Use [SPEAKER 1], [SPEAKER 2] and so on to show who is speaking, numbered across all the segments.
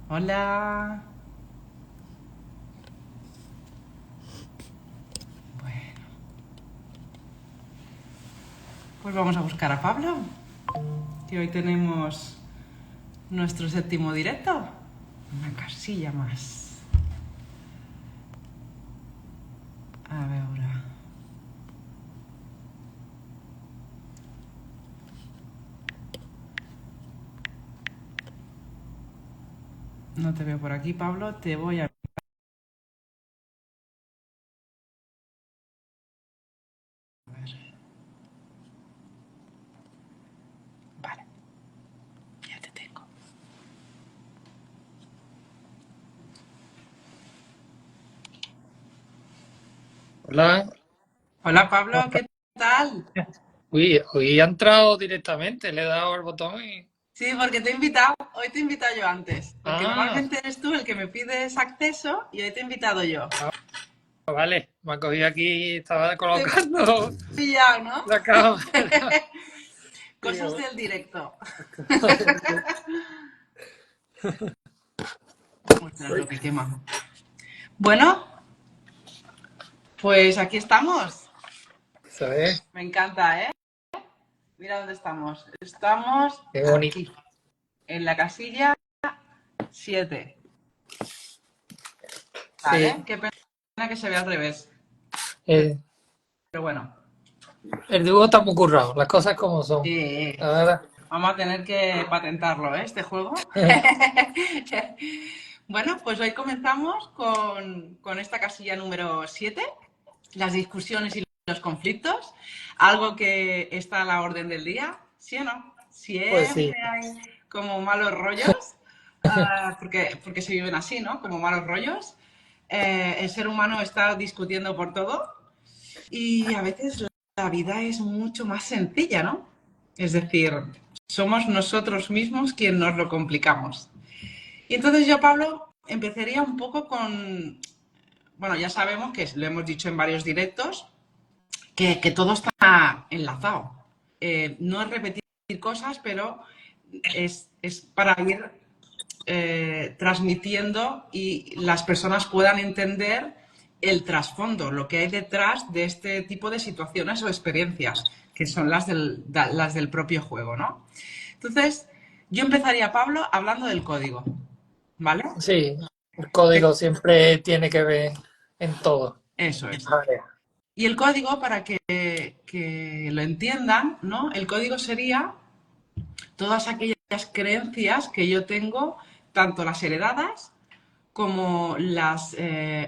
[SPEAKER 1] Hola. Bueno, pues vamos a buscar a Pablo, que hoy tenemos nuestro séptimo directo. Una casilla más. A ver ahora. No te veo por aquí, Pablo. Te voy a ver. Vale, ya te tengo.
[SPEAKER 2] Hola.
[SPEAKER 1] Hola,
[SPEAKER 2] ¿Cómo
[SPEAKER 1] Pablo,
[SPEAKER 2] estás?
[SPEAKER 1] ¿qué tal?
[SPEAKER 2] Uy, hoy ha entrado directamente, le he dado al botón y...
[SPEAKER 1] Sí, porque te he invitado. Hoy te he invitado yo antes. Porque
[SPEAKER 2] Ah,
[SPEAKER 1] normalmente eres tú el que me pides acceso y hoy te he invitado yo.
[SPEAKER 2] vale, me ha cogido aquí, estaba
[SPEAKER 1] Te he
[SPEAKER 2] colocando
[SPEAKER 1] pillado, ¿no?
[SPEAKER 2] la cámara.
[SPEAKER 1] Cosas
[SPEAKER 2] Digo,
[SPEAKER 1] del directo. Ostras,
[SPEAKER 2] uy,
[SPEAKER 1] lo que quema. Bueno, pues aquí estamos.
[SPEAKER 2] se ve,
[SPEAKER 1] Me encanta, ¿eh? Mira dónde estamos. Estamos
[SPEAKER 2] qué bonito.
[SPEAKER 1] aquí, en la casilla 7.
[SPEAKER 2] Sí,
[SPEAKER 1] ¿Vale? Qué pena que se vea al revés.
[SPEAKER 2] eh,
[SPEAKER 1] Pero bueno,
[SPEAKER 2] el dibujo está muy currado, las cosas como son.
[SPEAKER 1] sí,
[SPEAKER 2] La verdad.
[SPEAKER 1] vamos a tener que patentarlo, ¿eh? Este juego. Bueno, pues hoy comenzamos con esta casilla número 7, las discusiones y los conflictos, algo que está a la orden del día, ¿sí o no?
[SPEAKER 2] Pues sí,
[SPEAKER 1] Siempre hay como malos rollos, porque se viven así, ¿no? Como malos rollos. El ser humano está discutiendo por todo y a veces la vida es mucho más sencilla, ¿no? Es decir, somos nosotros mismos quienes nos lo complicamos. Y entonces yo, Pablo, empezaría un poco con, bueno, ya sabemos que lo hemos dicho en varios directos, que todo está enlazado. No es repetir cosas, pero es para ir transmitiendo y las personas puedan entender el trasfondo, lo que hay detrás de este tipo de situaciones o experiencias, que son las del propio juego, ¿no? Entonces, yo empezaría, Pablo, hablando del código, ¿vale?
[SPEAKER 2] sí, el código siempre tiene que ver en todo.
[SPEAKER 1] Eso es.
[SPEAKER 2] Vale.
[SPEAKER 1] Y el código, para que lo entiendan, ¿no? El código sería todas aquellas creencias que yo tengo, tanto las heredadas como las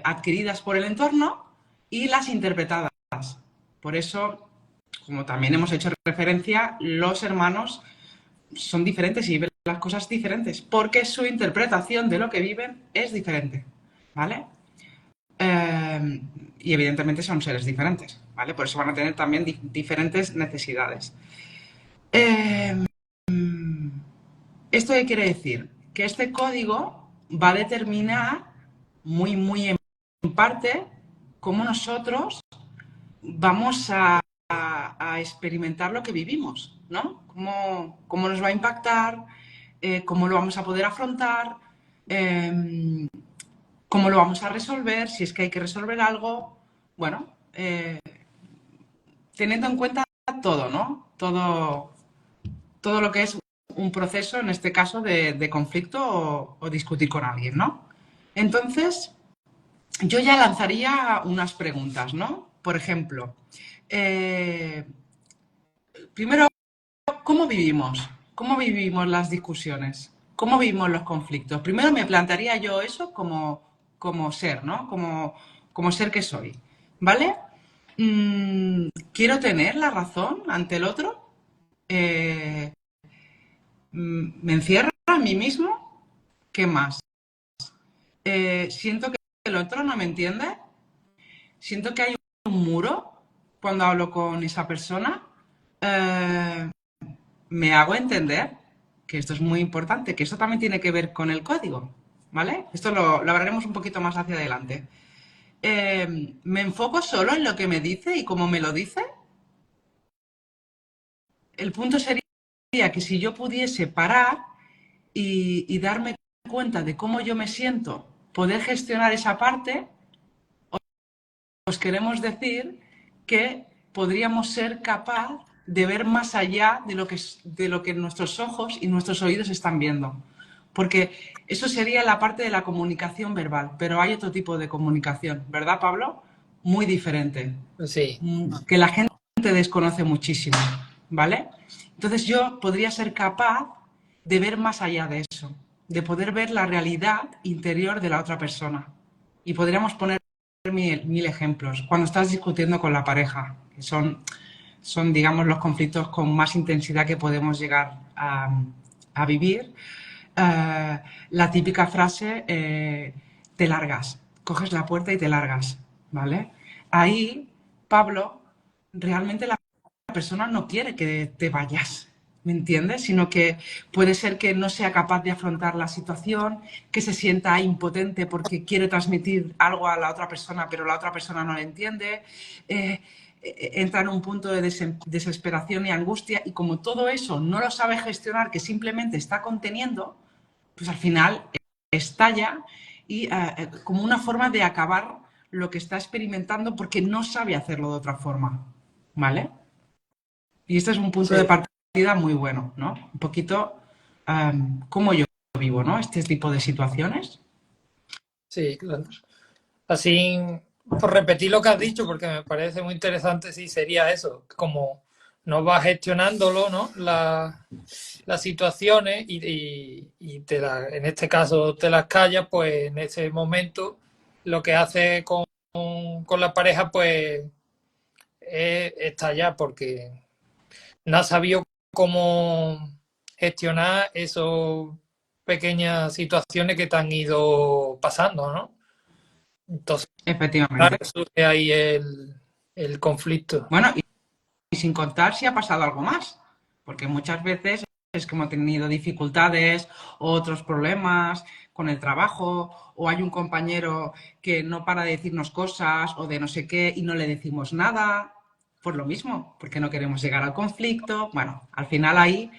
[SPEAKER 1] adquiridas por el entorno y las interpretadas. Por eso, como también hemos hecho referencia, los hermanos son diferentes y viven las cosas diferentes, porque su interpretación de lo que viven es diferente, ¿vale? Eh, y evidentemente son seres diferentes, ¿vale? Por eso van a tener también diferentes necesidades. Eh, ¿Esto qué quiere decir? Que este código va a determinar muy en parte cómo nosotros vamos a experimentar lo que vivimos, ¿no? Cómo nos va a impactar, cómo lo vamos a poder afrontar, eh, cómo lo vamos a resolver, si es que hay que resolver algo. Bueno, teniendo en cuenta todo, ¿no? Todo lo que es un proceso, en este caso, de conflicto o discutir con alguien, ¿no? Entonces, yo ya lanzaría unas preguntas, ¿no? Por ejemplo, eh, primero, ¿cómo vivimos? ¿Cómo vivimos las discusiones? ¿Cómo vivimos los conflictos? Primero me plantearía yo eso como ser, ¿no? Como ser que soy, ¿vale? ¿Quiero tener la razón ante el otro? Eh, ¿Me encierra a mí mismo? ¿Qué más? ¿Siento que el otro no me entiende? ¿Siento que hay un muro cuando hablo con esa persona? Eh, ¿Me hago entender? Que esto es muy importante, que esto también tiene que ver con el código, ¿vale? Esto lo hablaremos un poquito más hacia adelante. ¿Me enfoco solo en lo que me dice y cómo me lo dice? El punto sería que si yo pudiese parar y darme cuenta de cómo yo me siento, poder gestionar esa parte, os queremos decir que podríamos ser capaz de ver más allá de lo que nuestros ojos y nuestros oídos están viendo. Porque eso sería la parte de la comunicación verbal, pero hay otro tipo de comunicación, ¿verdad, Pablo? Muy diferente,
[SPEAKER 2] Sí,
[SPEAKER 1] que la gente desconoce muchísimo, ¿vale? Entonces yo podría ser capaz de ver más allá de eso, de poder ver la realidad interior de la otra persona. Y podríamos poner mil ejemplos. Cuando estás discutiendo con la pareja, que son, digamos, los conflictos con más intensidad que podemos llegar a vivir, la típica frase, te largas, coges la puerta y te largas, ¿vale? Ahí, Pablo, realmente la persona no quiere que te vayas, ¿me entiendes? Sino que puede ser que no sea capaz de afrontar la situación, que se sienta impotente porque quiere transmitir algo a la otra persona, pero la otra persona no lo entiende. Entra en un punto de desesperación y angustia, y como todo eso no lo sabe gestionar, que simplemente está conteniendo, pues al final estalla y como una forma de acabar lo que está experimentando porque no sabe hacerlo de otra forma, ¿vale? Y este es un punto de
[SPEAKER 2] sí,
[SPEAKER 1] partida muy bueno, ¿no? Un poquito cómo yo vivo, ¿no? Este tipo de situaciones.
[SPEAKER 2] sí, claro. Así, por repetir lo que has dicho, porque me parece muy interesante, sí, sería eso, como no vas gestionándolo, ¿no? Las situaciones y en este caso te las callas, pues en ese momento lo que hace con la pareja, pues es estallar, porque no has sabido cómo gestionar esas pequeñas situaciones que te han ido pasando, ¿no? Entonces, claro,
[SPEAKER 1] Efectivamente.
[SPEAKER 2] surge ahí el conflicto.
[SPEAKER 1] Bueno, y sin contar si ha pasado algo más, porque muchas veces es que hemos tenido dificultades o otros problemas con el trabajo, o hay un compañero que no para de decirnos cosas o de no sé qué y no le decimos nada, por lo mismo, porque no queremos llegar al conflicto. Bueno, al final ahí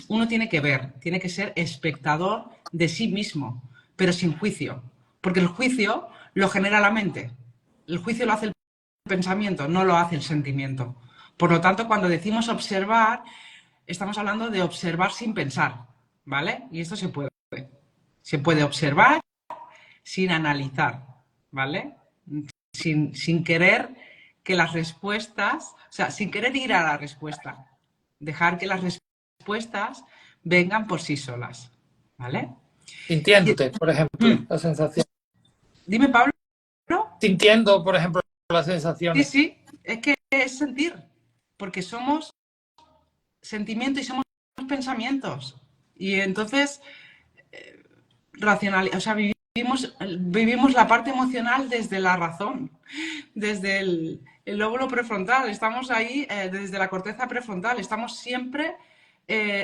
[SPEAKER 1] uno tiene que ver, tiene que ser espectador de sí mismo, pero sin juicio, porque el juicio lo genera la mente, el juicio lo hace el pensamiento, no lo hace el sentimiento. Por lo tanto, cuando decimos observar, estamos hablando de observar sin pensar, ¿vale? Y esto se puede. Se puede observar sin analizar, ¿vale? Sin querer que las respuestas, o sea, sin querer ir a la respuesta, dejar que las respuestas vengan por sí solas, ¿vale? Y-
[SPEAKER 2] Sintiéndote, por ejemplo,
[SPEAKER 1] mm,
[SPEAKER 2] la sensación.
[SPEAKER 1] dime, Pablo.
[SPEAKER 2] Sintiendo, por ejemplo, las
[SPEAKER 1] Sí,
[SPEAKER 2] sensaciones.
[SPEAKER 1] sí, es que es sentir, porque somos sentimiento y somos pensamientos. Y entonces, o sea, vivimos la parte emocional desde la razón, desde el lóbulo prefrontal, estamos ahí desde la corteza prefrontal, estamos siempre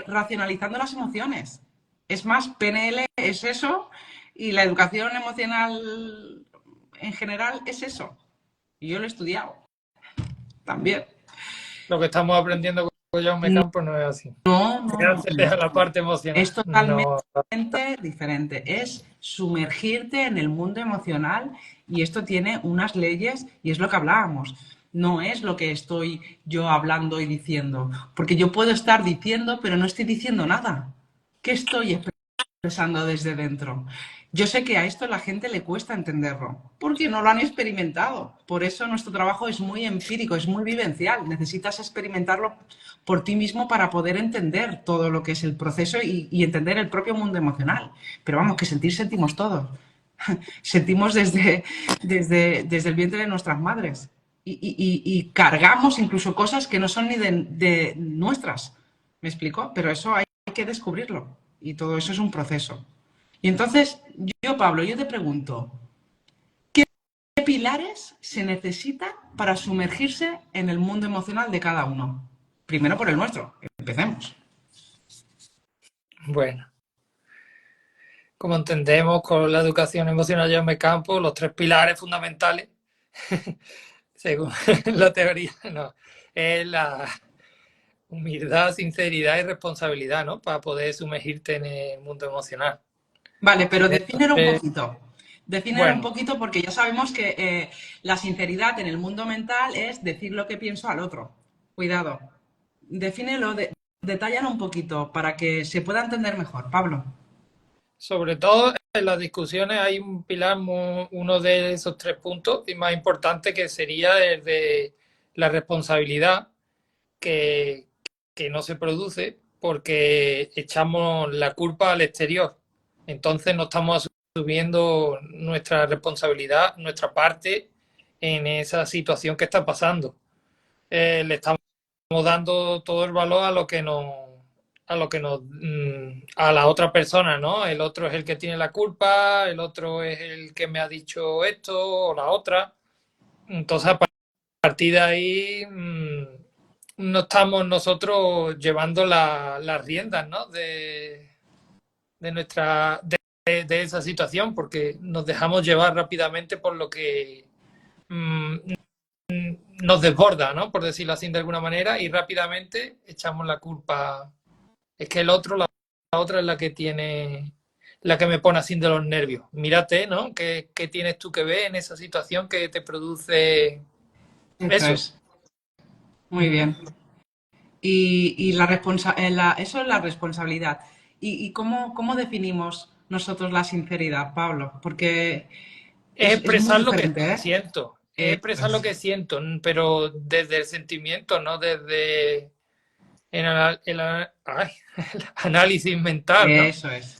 [SPEAKER 1] racionalizando las emociones. Es más, PNL es eso y la educación emocional en general es eso. Y yo lo he estudiado también.
[SPEAKER 2] Lo que estamos aprendiendo con Jaume
[SPEAKER 1] No,
[SPEAKER 2] Campos no es así.
[SPEAKER 1] no,
[SPEAKER 2] Se
[SPEAKER 1] no,
[SPEAKER 2] hace
[SPEAKER 1] no.
[SPEAKER 2] a la parte emocional.
[SPEAKER 1] Es totalmente
[SPEAKER 2] No,
[SPEAKER 1] diferente. Es sumergirte en el mundo emocional y esto tiene unas leyes y es lo que hablábamos. No es lo que estoy yo hablando y diciendo, porque yo puedo estar diciendo, pero no estoy diciendo nada. ¿Qué estoy expresando desde dentro? Yo sé que a esto a la gente le cuesta entenderlo, porque no lo han experimentado. Por eso nuestro trabajo es muy empírico, es muy vivencial. Necesitas experimentarlo por ti mismo para poder entender todo lo que es el proceso y entender el propio mundo emocional. Pero vamos, que sentir sentimos todos. Sentimos desde el vientre de nuestras madres. Y cargamos incluso cosas que no son ni de nuestras. ¿Me explico? Pero eso hay que descubrirlo. Y todo eso es un proceso. Y entonces, yo, Pablo, yo te pregunto, ¿qué pilares se necesitan para sumergirse en el mundo emocional de cada uno? Primero por el nuestro. Empecemos.
[SPEAKER 2] bueno, como entendemos con la educación emocional de Jaume Campos, los tres pilares fundamentales, según la teoría, no, es la humildad, sinceridad y responsabilidad, ¿no? Para poder sumergirte en el mundo emocional.
[SPEAKER 1] Vale, pero defínelo un
[SPEAKER 2] Entonces,
[SPEAKER 1] poquito. Defínelo un
[SPEAKER 2] bueno,
[SPEAKER 1] poquito porque ya sabemos que la sinceridad en el mundo mental es decir lo que pienso al otro. Cuidado. Defínelo, detállalo un poquito para que se pueda entender mejor, Pablo.
[SPEAKER 2] sobre todo en las discusiones hay un pilar, uno de esos tres puntos y más importante que sería el de la responsabilidad que, que no se produce porque echamos la culpa al exterior. Entonces no estamos asumiendo nuestra responsabilidad, nuestra parte en esa situación que está pasando. Le estamos dando todo el valor a a la otra persona, ¿no? El otro es el que tiene la culpa, el otro es el que me ha dicho esto o la otra. Entonces, a partir de ahí, no estamos nosotros llevando las riendas, ¿no? De nuestra de esa situación, porque nos dejamos llevar rápidamente por lo que mmm, nos desborda, ¿no? Por decirlo así de alguna manera, y rápidamente echamos la culpa. Es que el otro, la otra es la que tiene, la que me pone así de los nervios. Mírate, ¿no? ¿Qué tienes tú que ver en esa situación que te produce
[SPEAKER 1] Eso
[SPEAKER 2] eso?
[SPEAKER 1] es. Muy bien. Y eso es la responsabilidad. ¿Y cómo definimos nosotros la sinceridad, Pablo? Porque
[SPEAKER 2] Es
[SPEAKER 1] es muy
[SPEAKER 2] expresar lo que
[SPEAKER 1] diferente, ¿eh?
[SPEAKER 2] siento, es
[SPEAKER 1] Eso
[SPEAKER 2] expresar lo
[SPEAKER 1] es.
[SPEAKER 2] que siento, pero desde el sentimiento, no desde ay, el análisis mental, ¿no?
[SPEAKER 1] Eso es.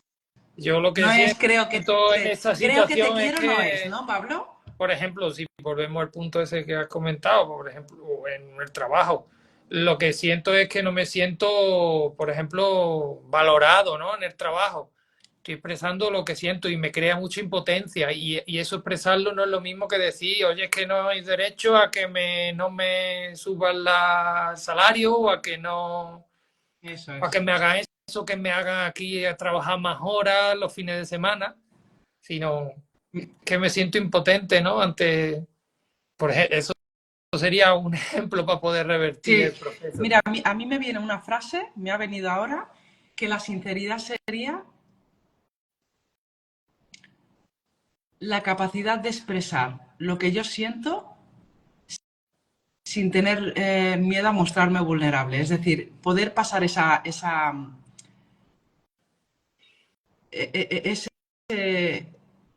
[SPEAKER 2] Yo lo que
[SPEAKER 1] No es
[SPEAKER 2] siento en esa
[SPEAKER 1] creo que te
[SPEAKER 2] situación es
[SPEAKER 1] quiero, no es,
[SPEAKER 2] que,
[SPEAKER 1] ¿no, Pablo?
[SPEAKER 2] por ejemplo, si volvemos al punto ese que has comentado, por ejemplo, en el trabajo, lo que siento es que no me siento, por ejemplo, valorado, ¿no? En el trabajo. Estoy expresando lo que siento y me crea mucha impotencia y eso expresarlo no es lo mismo que decir, oye, es que no hay derecho a que no me suban el salario o a que no,
[SPEAKER 1] Eso
[SPEAKER 2] a que
[SPEAKER 1] es.
[SPEAKER 2] me hagan eso, que me hagan aquí a trabajar más horas los fines de semana, sino que me siento impotente, ¿no? Ante, por ejemplo, eso sería un ejemplo para poder revertir
[SPEAKER 1] Sí,
[SPEAKER 2] el proceso.
[SPEAKER 1] mira, a mí me viene una frase, me ha venido ahora, que la sinceridad sería la capacidad de expresar lo que yo siento sin tener miedo a mostrarme vulnerable. Es decir, poder pasar ese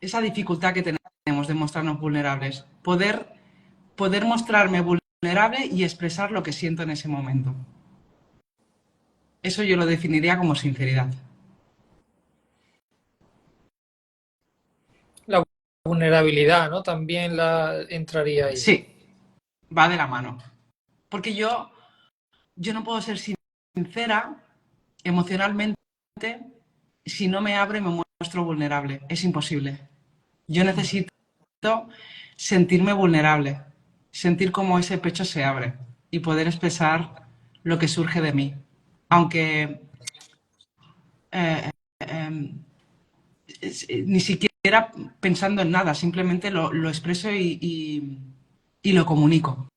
[SPEAKER 1] esa dificultad que tenemos de mostrarnos vulnerables, poder mostrarme vulnerable y expresar lo que siento en ese momento. Eso yo lo definiría como sinceridad.
[SPEAKER 2] La vulnerabilidad, ¿no? También la entraría ahí.
[SPEAKER 1] Sí, va de la mano. Porque yo no puedo ser sincera emocionalmente si no me abro y me muestro vulnerable. Es imposible. Yo necesito sentirme vulnerable, sentir cómo ese pecho se abre y poder expresar lo que surge de mí. Aunque eh, eh, ni siquiera pensando en nada, simplemente lo expreso y lo comunico.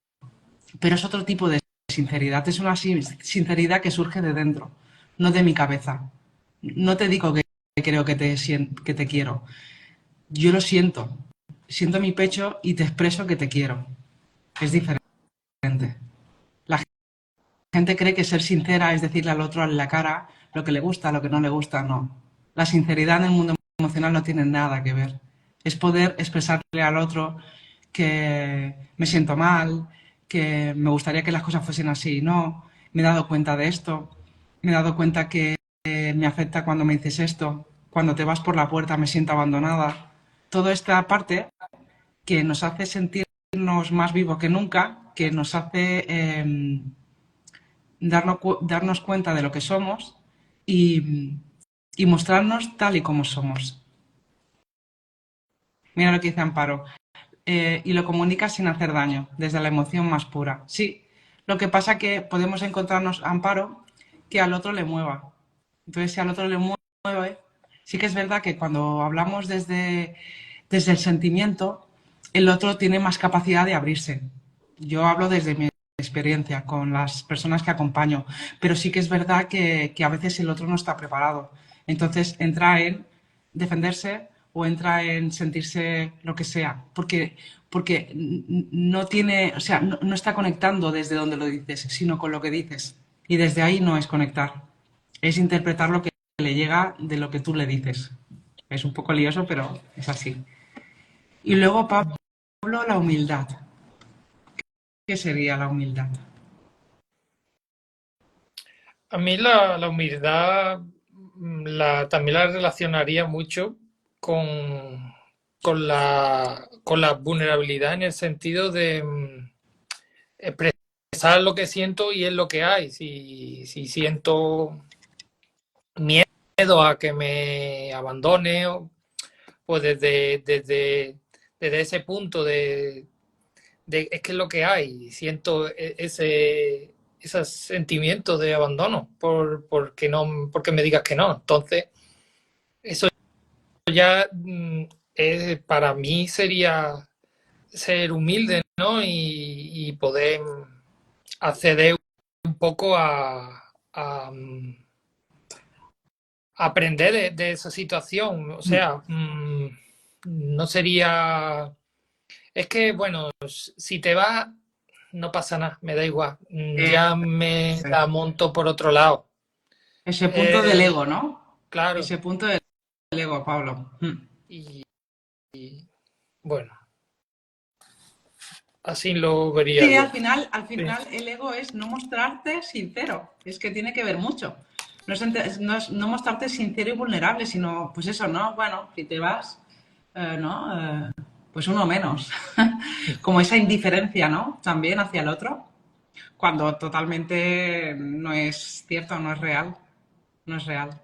[SPEAKER 1] Pero es otro tipo de sinceridad, es una sinceridad que surge de dentro, no de mi cabeza. No te digo que creo que te quiero, yo lo siento, siento mi pecho y te expreso que te quiero. Es diferente. La gente cree que ser sincera es decirle al otro en la cara lo que le gusta, lo que no le gusta, no. La sinceridad en el mundo emocional no tiene nada que ver. Es poder expresarle al otro que me siento mal, que me gustaría que las cosas fuesen así y no. Me he dado cuenta de esto. Me he dado cuenta que me afecta cuando me dices esto. Cuando te vas por la puerta me siento abandonada. Toda esta parte que nos hace sentirnos más vivos que nunca, que nos hace darnos cuenta de lo que somos y mostrarnos tal y como somos. Mira lo que dice Amparo. Y lo comunica sin hacer daño, desde la emoción más pura. Sí, lo que pasa que podemos encontrarnos, Amparo, que al otro le mueva. Entonces, si al otro le mueve, sí que es verdad que cuando hablamos desde el sentimiento, el otro tiene más capacidad de abrirse. Yo hablo desde mi experiencia con las personas que acompaño, pero sí que es verdad que a veces el otro no está preparado. Entonces entra él defenderse o entra en sentirse lo que sea, porque no tiene, o sea, no está conectando desde donde lo dices, sino con lo que dices. Y desde ahí no es conectar, es interpretar lo que le llega de lo que tú le dices. Es un poco lioso, pero es así. Y luego, Pablo, la humildad. ¿Qué sería la humildad?
[SPEAKER 2] A mí la humildad también la relacionaría mucho con, con la vulnerabilidad en el sentido de expresar lo que siento y es lo que hay. Si siento miedo a que me abandone, pues desde ese punto es que es lo que hay. Siento ese sentimiento de abandono porque me digas que no. Entonces, eso ya para mí sería ser humilde, ¿no? Y poder acceder un poco a aprender de esa situación. O sea, no sería... Es que, bueno, si te vas, no pasa nada, me da igual. Ya me la monto por otro lado.
[SPEAKER 1] Ese punto del ego, ¿no?
[SPEAKER 2] Claro.
[SPEAKER 1] Ese punto del ego, Pablo.
[SPEAKER 2] Y bueno, así lo vería
[SPEAKER 1] Sí,
[SPEAKER 2] yo.
[SPEAKER 1] al final el ego es no mostrarte sincero. Es que tiene que ver mucho. No mostrarte sincero y vulnerable, sino, pues eso, ¿no? Bueno, si te vas, ¿no? Pues uno menos. Como esa indiferencia, ¿no? También hacia el otro, cuando totalmente no es cierto, no es real. No es real.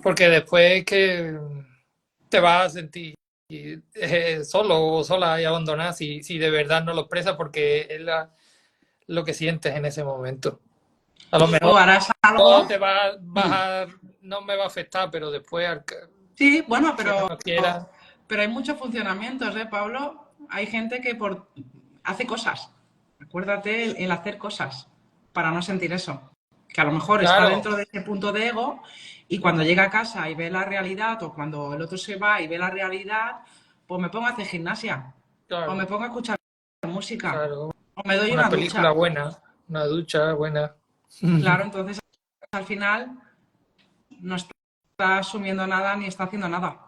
[SPEAKER 2] Porque después que te vas a sentir solo o sola y abandonada si de verdad no lo expresas porque es lo que sientes en ese momento. A lo
[SPEAKER 1] O
[SPEAKER 2] mejor
[SPEAKER 1] harás
[SPEAKER 2] no
[SPEAKER 1] algo.
[SPEAKER 2] te no me va a afectar, pero después
[SPEAKER 1] Sí, bueno,
[SPEAKER 2] quiera o no quiera.
[SPEAKER 1] pero hay muchos funcionamientos, ¿eh, Pablo? Hay gente que hace cosas. Acuérdate el hacer cosas para no sentir eso. Que a lo mejor está
[SPEAKER 2] Claro,
[SPEAKER 1] dentro de ese punto de ego y cuando llega a casa y ve la realidad o cuando el otro se va y ve la realidad, pues me pongo a hacer gimnasia o me
[SPEAKER 2] claro,
[SPEAKER 1] pongo a escuchar música
[SPEAKER 2] claro.
[SPEAKER 1] o me doy
[SPEAKER 2] Una
[SPEAKER 1] una
[SPEAKER 2] película
[SPEAKER 1] ducha.
[SPEAKER 2] buena, una ducha buena.
[SPEAKER 1] Claro, entonces al final no está asumiendo nada ni está haciendo nada.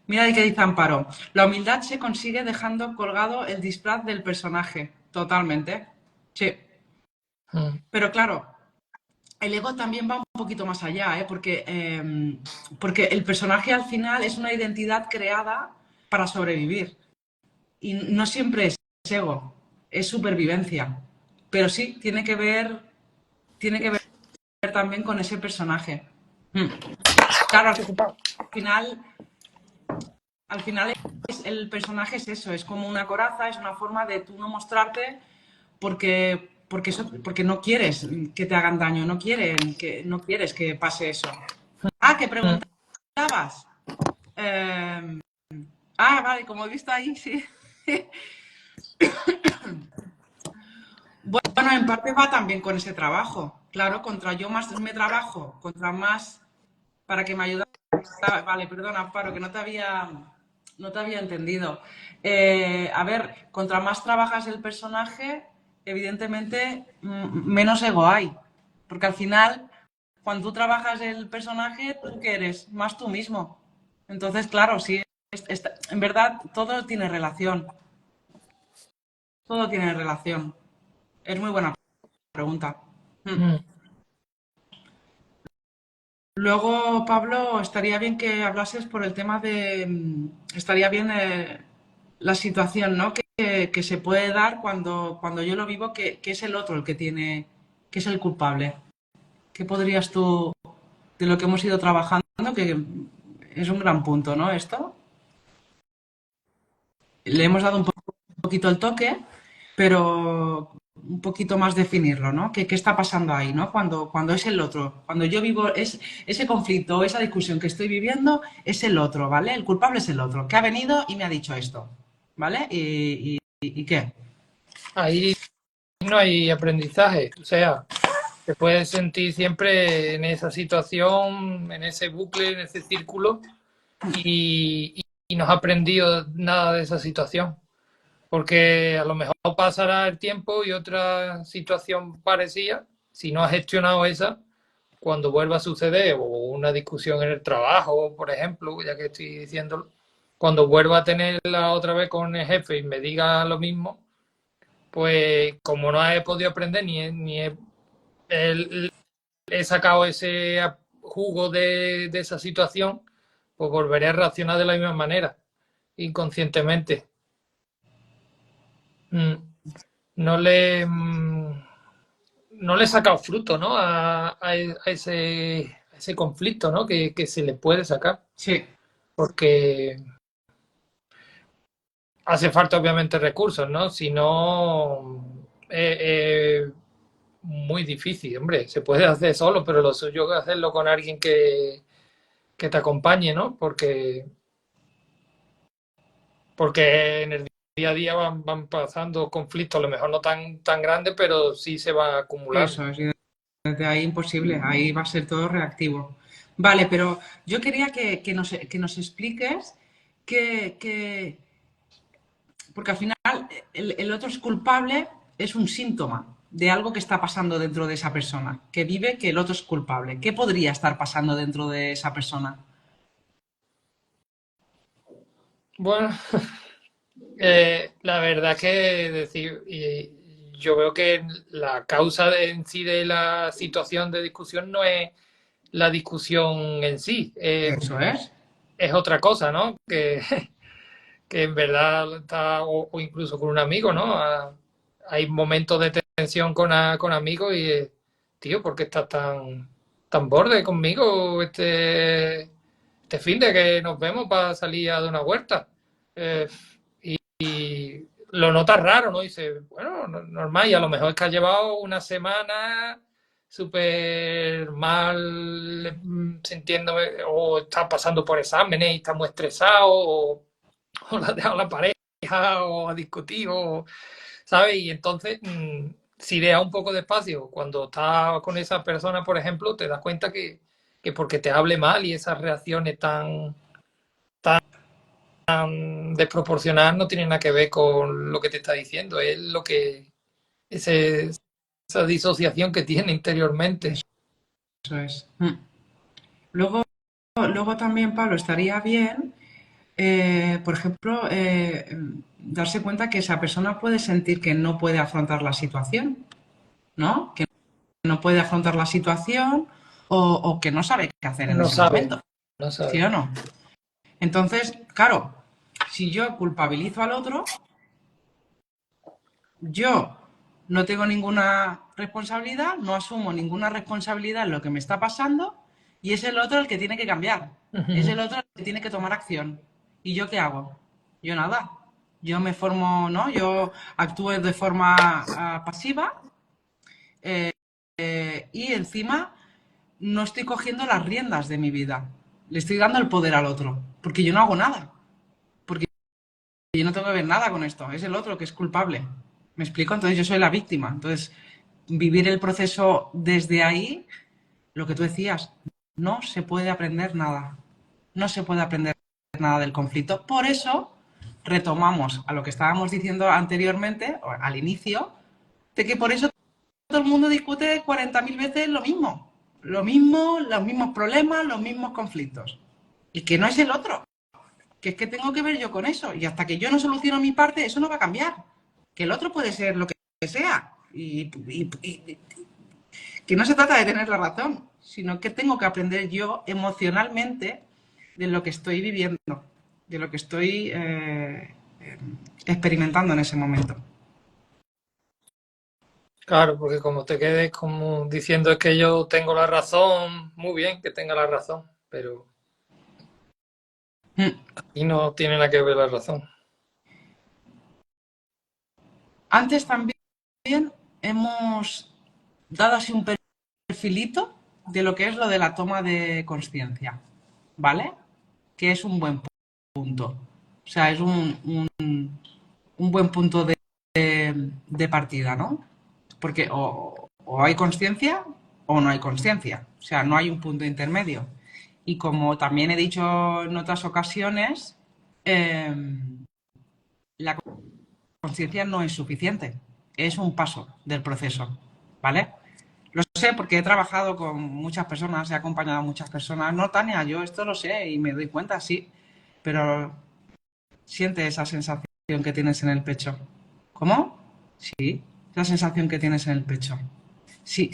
[SPEAKER 1] Mira de qué dice Amparo. La humildad se consigue dejando colgado el disfraz del personaje. Totalmente. Sí. Pero claro, el ego también va un poquito más allá, ¿eh? Porque el personaje al final es una identidad creada para sobrevivir. Y no siempre es ego, es supervivencia. Pero sí, tiene que ver también con ese personaje. Claro, final, al final el personaje es eso, es como una coraza, es una forma de tú no mostrarte porque no quieres que te hagan daño, no quieres que pase eso. Ah, que preguntabas. Eh, vale, como he visto ahí, sí. Bueno, en parte va también con ese trabajo. Claro, contra yo más me trabajo, contra más para que me ayude. Vale, perdona, Amparo, que no te había entendido. A ver, contra más trabajas el personaje, evidentemente menos ego hay. Porque al final, cuando tú trabajas el personaje, ¿tú qué eres? Más tú mismo. Entonces, claro, sí, en verdad todo tiene relación. Todo tiene relación. Es muy buena pregunta. Luego, Pablo, estaría bien que hablases por el tema estaría bien la situación, ¿no? Que se puede dar cuando yo lo vivo, que es el otro el que tiene, que es el culpable. ¿Qué podrías tú, de lo que hemos ido trabajando, que es un gran punto, ¿no? Esto. Le hemos dado un poquito el toque, pero un poquito más definirlo, ¿no? ¿Qué está pasando ahí, ¿no? Cuando es el otro, cuando yo vivo ese conflicto, esa discusión que estoy viviendo, es el otro, ¿vale? El culpable es el otro, que ha venido y me ha dicho esto, ¿vale? ¿Y qué?
[SPEAKER 2] Ahí no hay aprendizaje. O sea, te puedes sentir siempre en esa situación, en ese bucle, en ese círculo y no has aprendido nada de esa situación. Porque a lo mejor pasará el tiempo y otra situación parecida, si no has gestionado esa, cuando vuelva a suceder, o una discusión en el trabajo, por ejemplo, ya que estoy diciéndolo, cuando vuelva a tenerla otra vez con el jefe y me diga lo mismo, pues como no he podido aprender he sacado ese jugo de esa situación, pues volveré a reaccionar de la misma manera, inconscientemente. Mm. No le, no le he sacado fruto, ¿no? A ese conflicto, ¿no? Que se le puede sacar,
[SPEAKER 1] Sí,
[SPEAKER 2] porque hace falta obviamente recursos, ¿no? Si no, muy difícil, hombre. Se puede hacer solo, pero lo suyo es hacerlo con alguien que te acompañe, ¿no? Porque en el día a día van pasando conflictos, a lo mejor no tan grandes, pero sí se va acumulando.
[SPEAKER 1] eso es. Y desde ahí imposible, ahí va a ser todo reactivo. Vale, pero yo quería que nos expliques que, porque al final el otro es culpable, es un síntoma de algo que está pasando dentro de esa persona, que vive que el otro es culpable. ¿Qué podría estar pasando dentro de esa persona?
[SPEAKER 2] Bueno, la verdad que decir, yo veo que la causa en sí de la situación de discusión no es la discusión en sí,
[SPEAKER 1] Eso es.
[SPEAKER 2] es otra cosa, ¿no? Que en verdad está, o incluso con un amigo, ¿no? Hay momentos de tensión con amigos y, tío, ¿por qué estás tan borde conmigo este fin de que nos vemos para salir a dar una vuelta? Eh, y lo notas raro, ¿no? Dice, bueno, normal, y a lo mejor es que has llevado una semana súper mal sintiéndome, o estás pasando por exámenes y estás muy estresado, o la has dejado la pareja, o has discutido, ¿sabes? Y entonces, si dejas un poco de espacio cuando estás con esa persona, por ejemplo, te das cuenta que porque te hable mal y esas reacciones desproporcionar no tiene nada que ver con lo que te está diciendo, es lo que ese, esa disociación que tiene interiormente.
[SPEAKER 1] Eso es. Luego también, Pablo, estaría bien, por ejemplo, darse cuenta que esa persona puede sentir que no puede afrontar la situación, ¿no? Que no puede afrontar la situación o que no sabe qué hacer en
[SPEAKER 2] No
[SPEAKER 1] ese
[SPEAKER 2] sabe,
[SPEAKER 1] momento,
[SPEAKER 2] no
[SPEAKER 1] ¿sí
[SPEAKER 2] sabe.
[SPEAKER 1] o no? Entonces, claro, si yo culpabilizo al otro, yo no tengo ninguna responsabilidad, no asumo ninguna responsabilidad en lo que me está pasando y es el otro el que tiene que cambiar, es el otro el que tiene que tomar acción. ¿Y yo qué hago? Yo nada. Yo me formo, ¿no? Yo actúo de forma pasiva y encima no estoy cogiendo las riendas de mi vida. Le estoy dando el poder al otro, porque yo no hago nada, porque yo no tengo que ver nada con esto, es el otro que es culpable. ¿Me explico? Entonces yo soy la víctima. Entonces, vivir el proceso desde ahí, lo que tú decías, no se puede aprender nada. No se puede aprender nada del conflicto. Por eso retomamos a lo que estábamos diciendo anteriormente, al inicio, de que por eso todo el mundo discute 40.000 veces lo mismo. Lo mismo, los mismos problemas, los mismos conflictos. Y que no es el otro, que es que tengo que ver yo con eso. Y hasta que yo no soluciono mi parte, eso no va a cambiar. Que el otro puede ser lo que sea. Y que no se trata de tener la razón, sino que tengo que aprender yo emocionalmente de lo que estoy viviendo, de lo que estoy experimentando en ese momento.
[SPEAKER 2] Claro, porque como te quedes como diciendo es que yo tengo la razón, muy bien que tenga la razón, pero
[SPEAKER 1] Mm.
[SPEAKER 2] aquí no tiene nada que ver la razón.
[SPEAKER 1] Antes también hemos dado así un perfilito de lo que es lo de la toma de conciencia, ¿vale? Que es un buen punto. O sea, es un buen punto de partida, ¿no? Porque o hay conciencia o no hay conciencia. O sea, no hay un punto intermedio. Y como también he dicho en otras ocasiones, eh, la conciencia no es suficiente, es un paso del proceso, ¿vale? Lo sé porque he trabajado con muchas personas, he acompañado a muchas personas. No, Tania, yo esto lo sé y me doy cuenta, sí, pero siente esa sensación que tienes en el pecho. ¿Cómo? Sí, esa sensación que tienes en el pecho. Si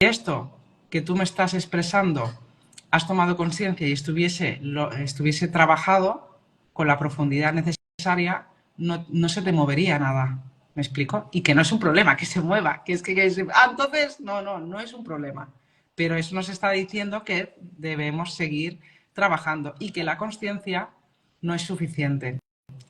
[SPEAKER 1] esto que tú me estás expresando has tomado conciencia y estuviese trabajado con la profundidad necesaria, no se te movería nada. ¿Me explico? Y que no es un problema, que se mueva, entonces, no es un problema. Pero eso nos está diciendo que debemos seguir trabajando y que la conciencia no es suficiente.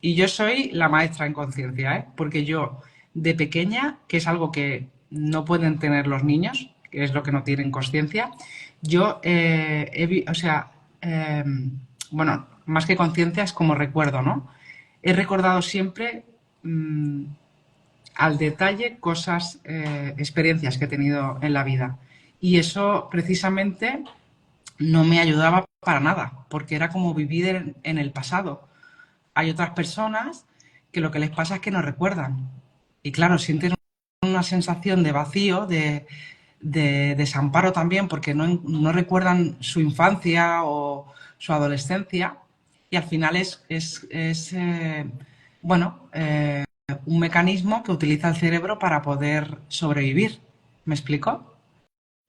[SPEAKER 1] Y yo soy la maestra en conciencia, ¿eh? Porque yo, de pequeña, que es algo que no pueden tener los niños, que es lo que no tienen conciencia, yo, o sea, bueno, más que conciencia es como recuerdo, ¿no? He recordado siempre al detalle cosas, experiencias que he tenido en la vida. Y eso precisamente no me ayudaba para nada, porque era como vivir en el pasado. Hay otras personas que lo que les pasa es que no recuerdan. Y claro, sienten una sensación de vacío, de desamparo también, porque no recuerdan su infancia o su adolescencia. Y al final bueno, un mecanismo que utiliza el cerebro para poder sobrevivir. ¿Me explico?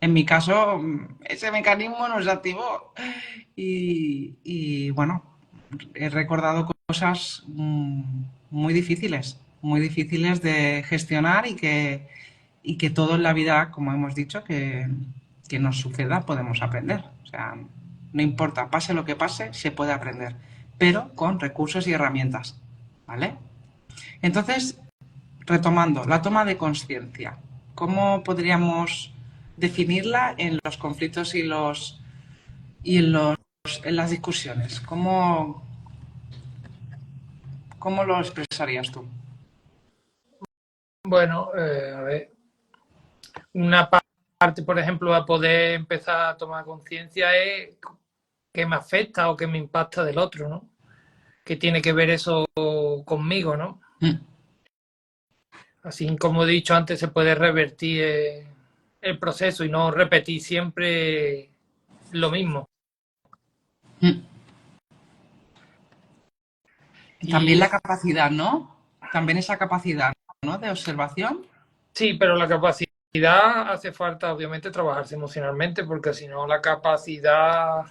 [SPEAKER 1] En mi caso, ese mecanismo no se activó. Y bueno, he recordado cosas muy difíciles de gestionar y que todo en la vida, como hemos dicho, que nos suceda, podemos aprender. O sea, no importa, pase lo que pase, se puede aprender, pero con recursos y herramientas. ¿Vale? Entonces, retomando, la toma de conciencia. ¿Cómo podríamos definirla en los conflictos y en las discusiones? ¿Cómo lo expresarías tú?
[SPEAKER 2] Bueno, a ver, una parte, por ejemplo, a poder empezar a tomar conciencia es qué me afecta o qué me impacta del otro, ¿no? ¿Qué tiene que ver eso conmigo, ¿no?
[SPEAKER 1] Mm,
[SPEAKER 2] Así como he dicho antes, se puede revertir el proceso y no repetir siempre lo mismo.
[SPEAKER 1] mm. También
[SPEAKER 2] Y
[SPEAKER 1] la capacidad, ¿no? También esa capacidad, ¿no? De observación.
[SPEAKER 2] sí, pero la capacidad hace falta, obviamente, trabajarse emocionalmente, porque si no, la capacidad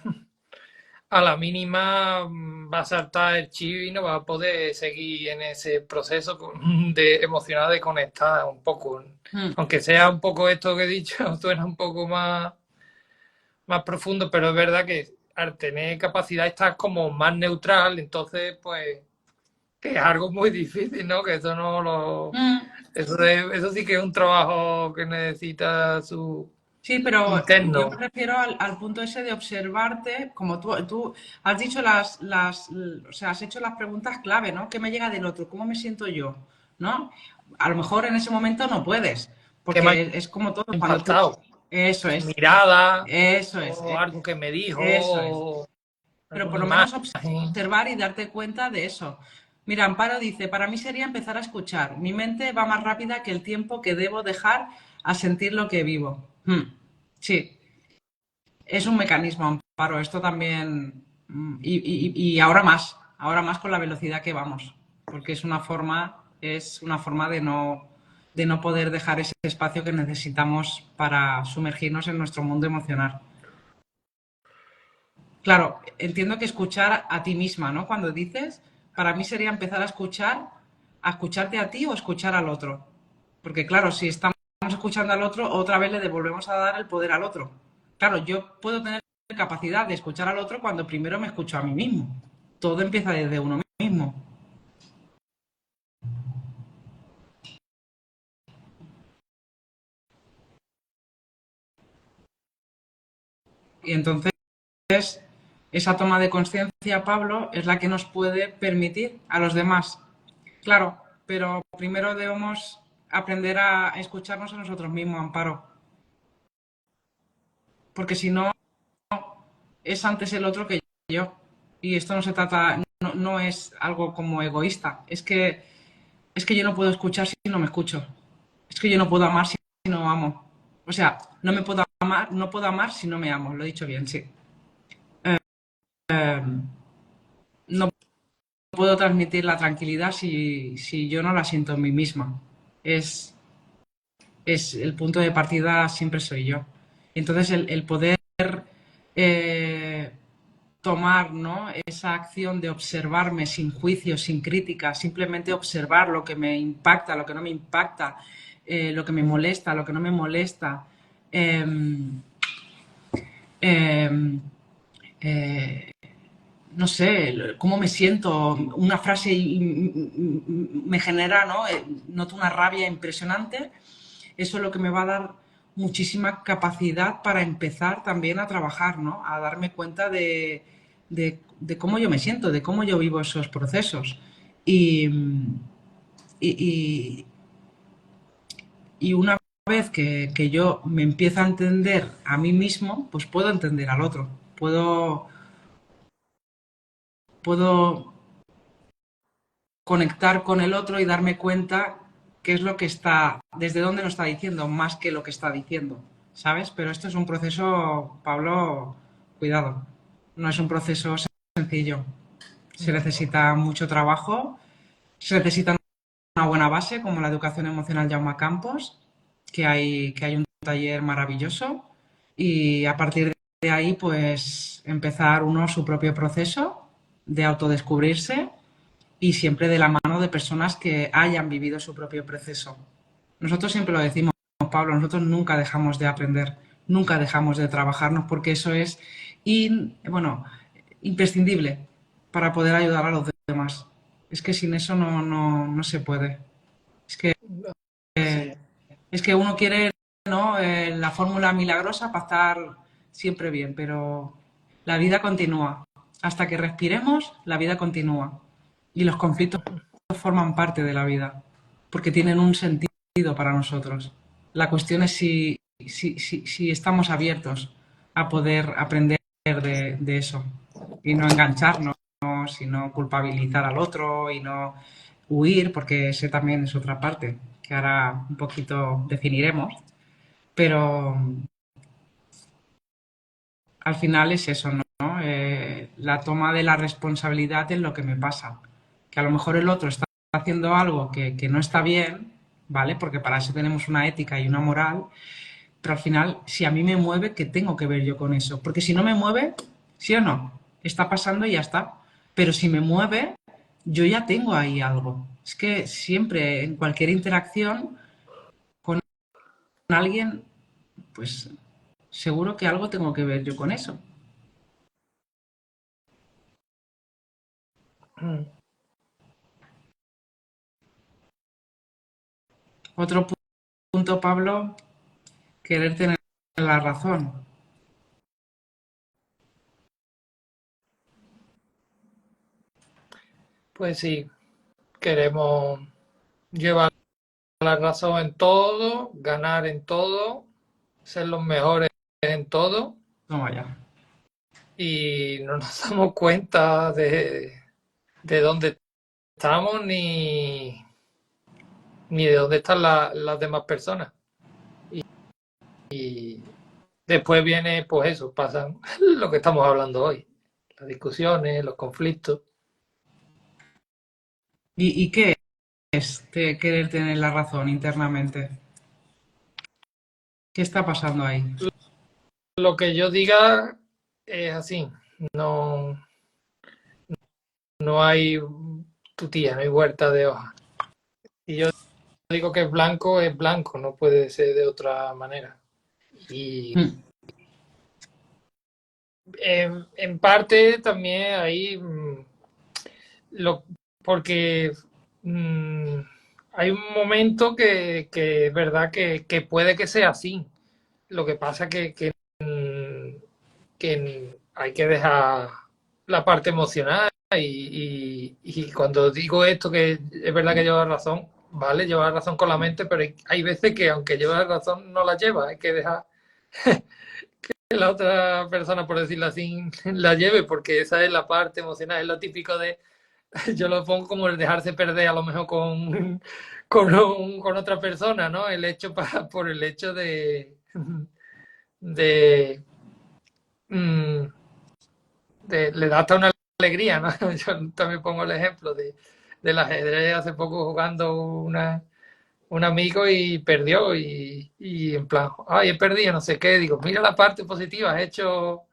[SPEAKER 2] a la mínima va a saltar el chip y no va a poder seguir en ese proceso de emocional de conectar un poco.
[SPEAKER 1] Mm,
[SPEAKER 2] Aunque sea un poco esto que he dicho, suena un poco más profundo, pero es verdad que al tener capacidad estás como más neutral, entonces pues que es algo muy difícil, ¿no? Que eso no lo...
[SPEAKER 1] mm.
[SPEAKER 2] Eso sí que es un trabajo que necesita su
[SPEAKER 1] Sí, pero yo me
[SPEAKER 2] interno.
[SPEAKER 1] refiero al punto ese de observarte, como tú has dicho o sea, has hecho las preguntas clave, ¿no? ¿Qué me llega del otro? ¿Cómo me siento yo? ¿No? A lo mejor en ese momento no puedes,
[SPEAKER 2] ¿Qué me ha
[SPEAKER 1] porque es como todo, cuando tú,
[SPEAKER 2] impactado?
[SPEAKER 1] eso
[SPEAKER 2] Su
[SPEAKER 1] es,
[SPEAKER 2] mirada
[SPEAKER 1] eso es,
[SPEAKER 2] o algo que me dijo
[SPEAKER 1] eso es.
[SPEAKER 2] o
[SPEAKER 1] Pero por
[SPEAKER 2] alguna
[SPEAKER 1] lo menos
[SPEAKER 2] imagen.
[SPEAKER 1] observar y darte cuenta de eso. Mira, Amparo dice, para mí sería empezar a escuchar. Mi mente va más rápida que el tiempo que debo dejar a sentir lo que vivo. Sí, es un mecanismo, Amparo. Esto también, y ahora más con la velocidad que vamos, porque es una forma de no poder dejar ese espacio que necesitamos para sumergirnos en nuestro mundo emocional. Claro, entiendo que escuchar a ti misma, ¿no? Cuando dices, para mí sería empezar a escucharte a ti o escuchar al otro. Porque claro, si estamos escuchando al otro, otra vez le devolvemos a dar el poder al otro. Claro, yo puedo tener capacidad de escuchar al otro cuando primero me escucho a mí mismo. Todo empieza desde uno mismo. Y entonces esa toma de conciencia, Pablo, es la que nos puede permitir a los demás. Claro, pero primero debemos aprender a escucharnos a nosotros mismos, Amparo. porque si no, es antes el otro que yo. Y esto no se trata, no es algo como egoísta, es que yo no puedo escuchar si no me escucho. Es que yo no puedo amar si no amo. O sea, no me puedo amar, no puedo amar si no me amo. Lo he dicho bien, sí. No puedo transmitir la tranquilidad si yo no la siento en mí misma. Es, es el punto de partida siempre soy yo. Entonces el poder eh, tomar, ¿no?, esa acción de observarme sin juicio, sin crítica, simplemente observar lo que me impacta, lo que no me impacta, lo que me molesta, lo que no me molesta. Eh, eh, eh, no sé, cómo me siento, una frase me genera, ¿no? Noto una rabia impresionante, eso es lo que me va a dar muchísima capacidad para empezar también a trabajar, ¿no? A darme cuenta de cómo yo me siento, de cómo yo vivo esos procesos. Y, y, y una vez que yo me empiezo a entender a mí mismo, pues puedo entender al otro, puedo conectar con el otro y darme cuenta qué es lo que está, desde dónde lo está diciendo, más que lo que está diciendo, ¿sabes? Pero esto es un proceso, Pablo, cuidado, no es un proceso sencillo. Se
[SPEAKER 2] No.
[SPEAKER 1] necesita mucho trabajo, se necesita una buena base como la educación emocional Jaume Campos, que hay un taller maravilloso y a partir de ahí pues empezar uno su propio proceso de autodescubrirse y siempre de la mano de personas que hayan vivido su propio proceso. Nosotros siempre lo decimos, Pablo, nosotros nunca dejamos de aprender, nunca dejamos de trabajarnos porque eso es bueno, imprescindible para poder ayudar a los demás. Es que sin eso no se puede. Es que,
[SPEAKER 2] Sí.
[SPEAKER 1] es que uno quiere, ¿no?, la fórmula milagrosa para estar siempre bien, pero la vida continúa. Hasta que respiremos, la vida continúa. Y los conflictos forman parte de la vida, porque tienen un sentido para nosotros. La cuestión es si estamos abiertos a poder aprender de eso y no engancharnos y no culpabilizar al otro y no huir, porque ese también es otra parte que ahora un poquito definiremos, pero al final es eso, ¿no? La toma de la responsabilidad en lo que me pasa. Que a lo mejor el otro está haciendo algo que no está bien, ¿vale? Porque para eso tenemos una ética y una moral, pero al final, si a mí me mueve, ¿qué tengo que ver yo con eso? Porque si no me mueve, sí o no, está pasando y ya está. Pero si me mueve, yo ya tengo ahí algo. Es que siempre, en cualquier interacción con alguien, pues seguro que algo tengo que ver yo con eso. Otro punto, Pablo, querer tener la razón.
[SPEAKER 2] Pues sí, queremos llevar la razón en todo, ganar en todo, ser los mejores en todo
[SPEAKER 1] No vaya.
[SPEAKER 2] y no nos damos cuenta de dónde estamos ni de dónde están las demás personas. Y después viene, pues eso, pasan lo que estamos hablando hoy, las discusiones, los conflictos.
[SPEAKER 1] ¿Y qué es querer tener la razón internamente? ¿Qué está pasando ahí?
[SPEAKER 2] Lo que yo diga es así, no, no hay tutía, no hay huerta de hojas. Y yo digo que es blanco, no puede ser de otra manera. Y
[SPEAKER 1] Mm.
[SPEAKER 2] en parte también ahí, lo, porque mm, hay un momento que es verdad que puede que sea así. Lo que pasa que hay que dejar la parte emocional y cuando digo esto, que es verdad que lleva razón, vale, lleva razón con la mente, pero hay veces que aunque lleva razón no la lleva, hay que dejar la otra persona, por decirlo así, la lleve, porque esa es la parte emocional, es lo típico de, yo lo pongo como el dejarse perder a lo mejor con otra persona, ¿no? El hecho por el hecho de, mm, le da hasta una alegría, ¿no? Yo también pongo el ejemplo del ajedrez hace poco jugando un amigo y perdió y en plan, ay, he perdido, no sé qué, digo, mira la parte positiva, has hecho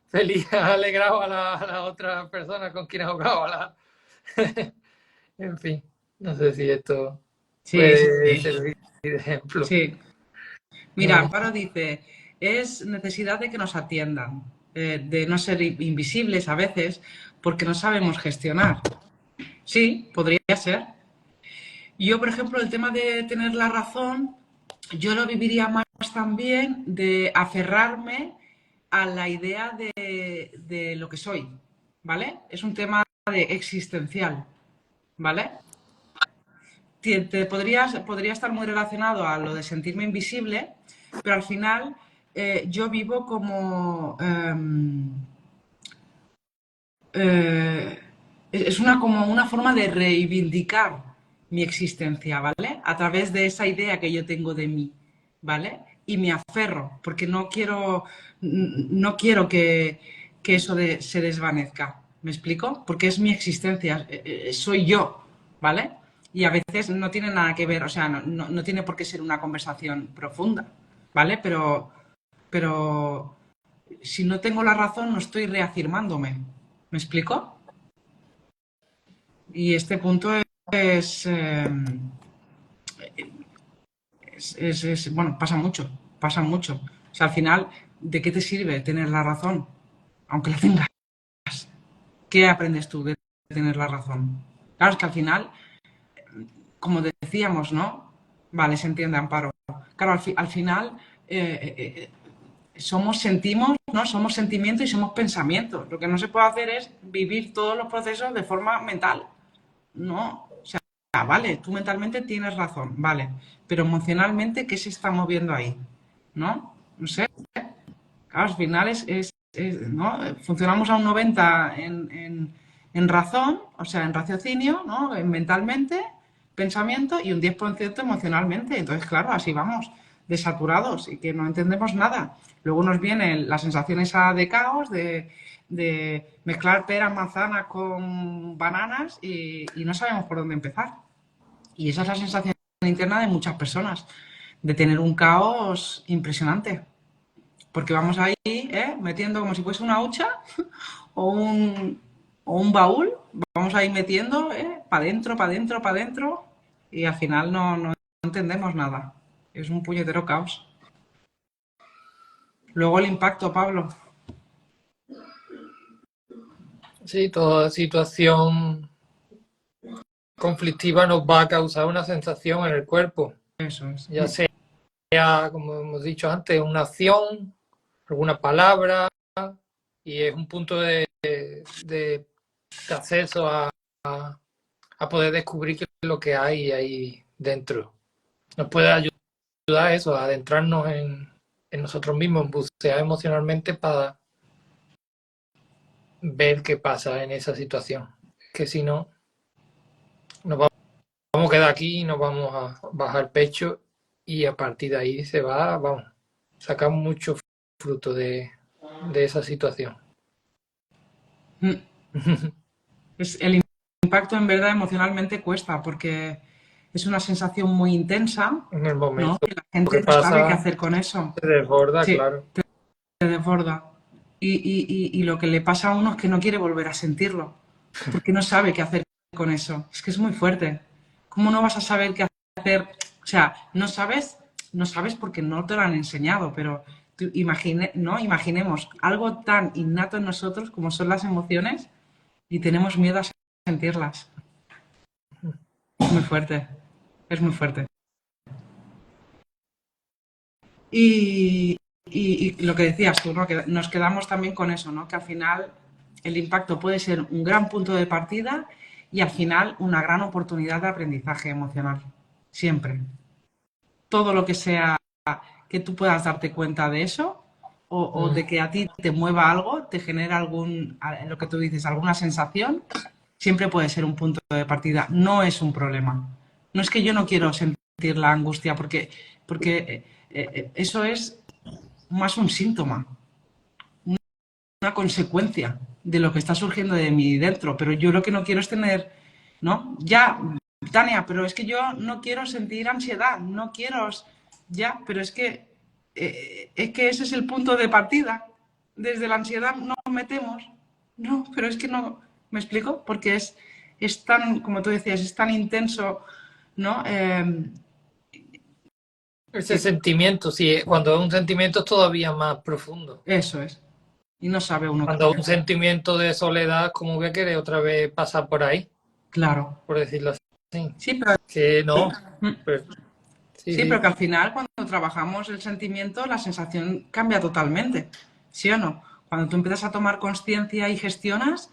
[SPEAKER 2] feliz, has alegrado a la otra persona con quien has jugado, en fin, no sé si esto
[SPEAKER 1] Sí, sí,
[SPEAKER 2] puede
[SPEAKER 1] sí.
[SPEAKER 2] servir de ejemplo.
[SPEAKER 1] Sí. Mira,
[SPEAKER 2] Mm.
[SPEAKER 1] Amparo dice, es necesidad de que nos atiendan, de no ser invisibles a veces, porque no sabemos gestionar. Sí, podría ser. Yo, por ejemplo, el tema de tener la razón, yo lo viviría más también de aferrarme a la idea de lo que soy, ¿vale? Es un tema de existencial, ¿vale? Podría estar muy relacionado a lo de sentirme invisible, pero al final yo vivo como eh, es como una forma de reivindicar mi existencia, ¿vale? A través de esa idea que yo tengo de mí, ¿vale? Y me aferro, porque no quiero que eso se desvanezca. ¿Me explico? Porque es mi existencia, soy yo, ¿vale? Y a veces no tiene nada que ver, o sea, no tiene por qué ser una conversación profunda, ¿vale? Pero si no tengo la razón, no estoy reafirmándome. ¿Me explico? Y este punto es, eh, bueno, pasa mucho. O sea, al final, ¿de qué te sirve tener la razón? Aunque la tengas. ¿Qué aprendes tú de tener la razón? Claro, es que al final, como decíamos, ¿no? Vale, se entiende, Amparo. Claro, al final sentimos, ¿no? Somos sentimiento y somos pensamiento. Lo que no se puede hacer es vivir todos los procesos de forma mental. No, o sea, vale, tú mentalmente tienes razón, vale, pero emocionalmente, ¿qué se está moviendo ahí? ¿No? No sé. Claro, al final ¿no? Funcionamos a un 90 en razón, o sea, en raciocinio, ¿no? Mentalmente, pensamiento y un 10% emocionalmente. Entonces, claro, así vamos, desaturados y que no entendemos nada. Luego nos viene la sensación esa de caos, de mezclar peras, manzanas con bananas y no sabemos por dónde empezar. Y esa es la sensación interna de muchas personas, de tener un caos impresionante. Porque vamos ahí, metiendo como si fuese una hucha o un baúl, vamos ahí metiendo, para adentro, para adentro, para adentro, y al final no entendemos nada. Es un puñetero caos. Luego el impacto, Pablo.
[SPEAKER 2] Sí, toda situación conflictiva nos va a causar una sensación en el cuerpo,
[SPEAKER 1] Eso es.
[SPEAKER 2] ya sea, como hemos dicho antes, una acción, alguna palabra, y es un punto de acceso a poder descubrir qué es lo que hay ahí dentro. Nos puede ayudar eso, a adentrarnos en nosotros mismos, en bucear emocionalmente para ver qué pasa en esa situación. Que si no, nos vamos a quedar aquí y nos vamos a bajar el pecho y a partir de ahí se va, vamos, sacar mucho fruto de esa situación.
[SPEAKER 1] Mm. El impacto en verdad emocionalmente cuesta porque es una sensación muy intensa,
[SPEAKER 2] En el
[SPEAKER 1] ¿no?
[SPEAKER 2] momento
[SPEAKER 1] Y la
[SPEAKER 2] que
[SPEAKER 1] gente no sabe qué
[SPEAKER 2] pasa,
[SPEAKER 1] hacer con eso.
[SPEAKER 2] se desborda,
[SPEAKER 1] Sí,
[SPEAKER 2] claro.
[SPEAKER 1] se desborda. Y lo que le pasa a uno es que no quiere volver a sentirlo, porque no sabe qué hacer con eso. Es que es muy fuerte. ¿Cómo no vas a saber qué hacer? O sea, no sabes porque no te lo han enseñado, pero ¿no? Imaginemos algo tan innato en nosotros como son las emociones y tenemos miedo a sentirlas. Es muy fuerte, es muy fuerte. Y, y lo que decías tú, ¿no? Que nos quedamos también con eso, ¿no? Que al final el impacto puede ser un gran punto de partida y al final una gran oportunidad de aprendizaje emocional. Siempre. Todo lo que sea que tú puedas darte cuenta de eso, o de que a ti te mueva algo, te genera lo que tú dices, alguna sensación, siempre puede ser un punto de partida. No es un problema. No es que yo no quiero sentir la angustia, porque eso es más un síntoma, una consecuencia de lo que está surgiendo de mí dentro. Pero yo lo que no quiero es tener, ¿no? Ya, Tania, pero es que yo no quiero sentir ansiedad, no quiero, ya, pero es que ese es el punto de partida. Desde la ansiedad no nos metemos. No, pero es que no, ¿me explico? Porque es tan, como tú decías, es tan intenso, ¿no?
[SPEAKER 2] Ese sentimiento, sí, cuando es un sentimiento es todavía más profundo.
[SPEAKER 1] Eso es. Y no sabe uno qué
[SPEAKER 2] Cuando es un
[SPEAKER 1] hacer.
[SPEAKER 2] sentimiento de soledad, como que quiere otra vez pasar por ahí,
[SPEAKER 1] Claro.
[SPEAKER 2] por decirlo así.
[SPEAKER 1] Sí, pero,
[SPEAKER 2] Que no, pero, sí,
[SPEAKER 1] sí, pero
[SPEAKER 2] sí.
[SPEAKER 1] que al final cuando trabajamos el sentimiento, la sensación cambia totalmente. ¿Sí o no? Cuando tú empiezas a tomar conciencia y gestionas,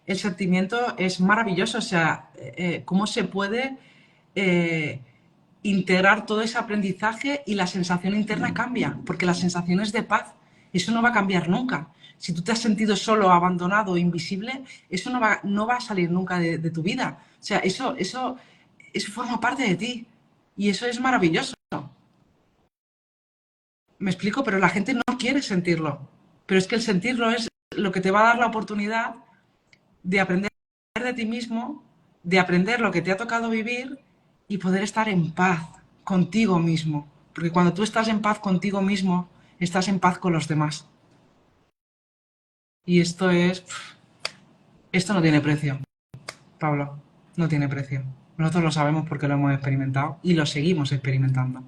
[SPEAKER 1] el sentimiento es maravilloso. O sea, cómo se puede eh, integrar todo ese aprendizaje y la sensación interna cambia, porque la sensación es de paz. Eso no va a cambiar nunca. Si tú te has sentido solo, abandonado, invisible, eso no va a salir nunca de tu vida. O sea, eso forma parte de ti. Y eso es maravilloso. Me explico, pero la gente no quiere sentirlo. Pero es que el sentirlo es lo que te va a dar la oportunidad de aprender de ti mismo, de aprender lo que te ha tocado vivir y poder estar en paz contigo mismo. Porque cuando tú estás en paz contigo mismo, estás en paz con los demás. Y esto no tiene precio, Pablo, no tiene precio. Nosotros lo sabemos porque lo hemos experimentado y lo seguimos experimentando.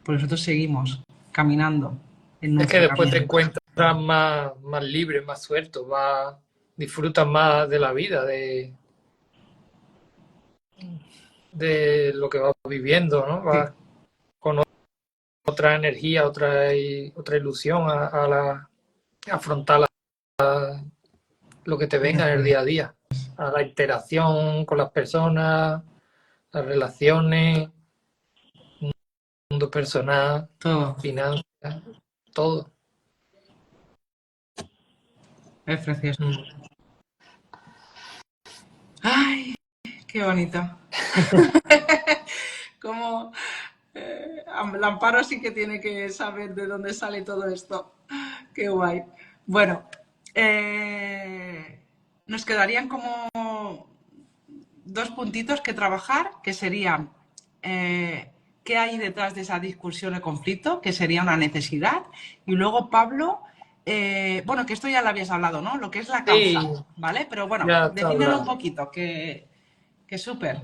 [SPEAKER 1] Porque nosotros seguimos caminando en
[SPEAKER 2] Es que
[SPEAKER 1] nuestro
[SPEAKER 2] después te
[SPEAKER 1] camino.
[SPEAKER 2] encuentras más libre, más suelto, disfrutas más de la vida, de lo que vas viviendo, ¿no?
[SPEAKER 1] Sí,
[SPEAKER 2] Vas con otra energía, otra ilusión a afrontar lo que te venga en el día a día, a la interacción con las personas, las relaciones, mundo personal,
[SPEAKER 1] todo.
[SPEAKER 2] finanzas, todo.
[SPEAKER 1] Es precioso.
[SPEAKER 2] Mm.
[SPEAKER 1] ¡Ay, qué bonito! Como Amparo sí que tiene que saber de dónde sale todo esto. Qué guay. Bueno, nos quedarían como dos puntitos que trabajar, que serían qué hay detrás de esa discusión o conflicto, que sería una necesidad. Y luego, Pablo, bueno, que esto ya lo habías hablado, ¿no? Lo que es la causa,
[SPEAKER 2] Sí,
[SPEAKER 1] ¿vale? Pero bueno,
[SPEAKER 2] ya está
[SPEAKER 1] defínelo un
[SPEAKER 2] hablado.
[SPEAKER 1] poquito, que súper.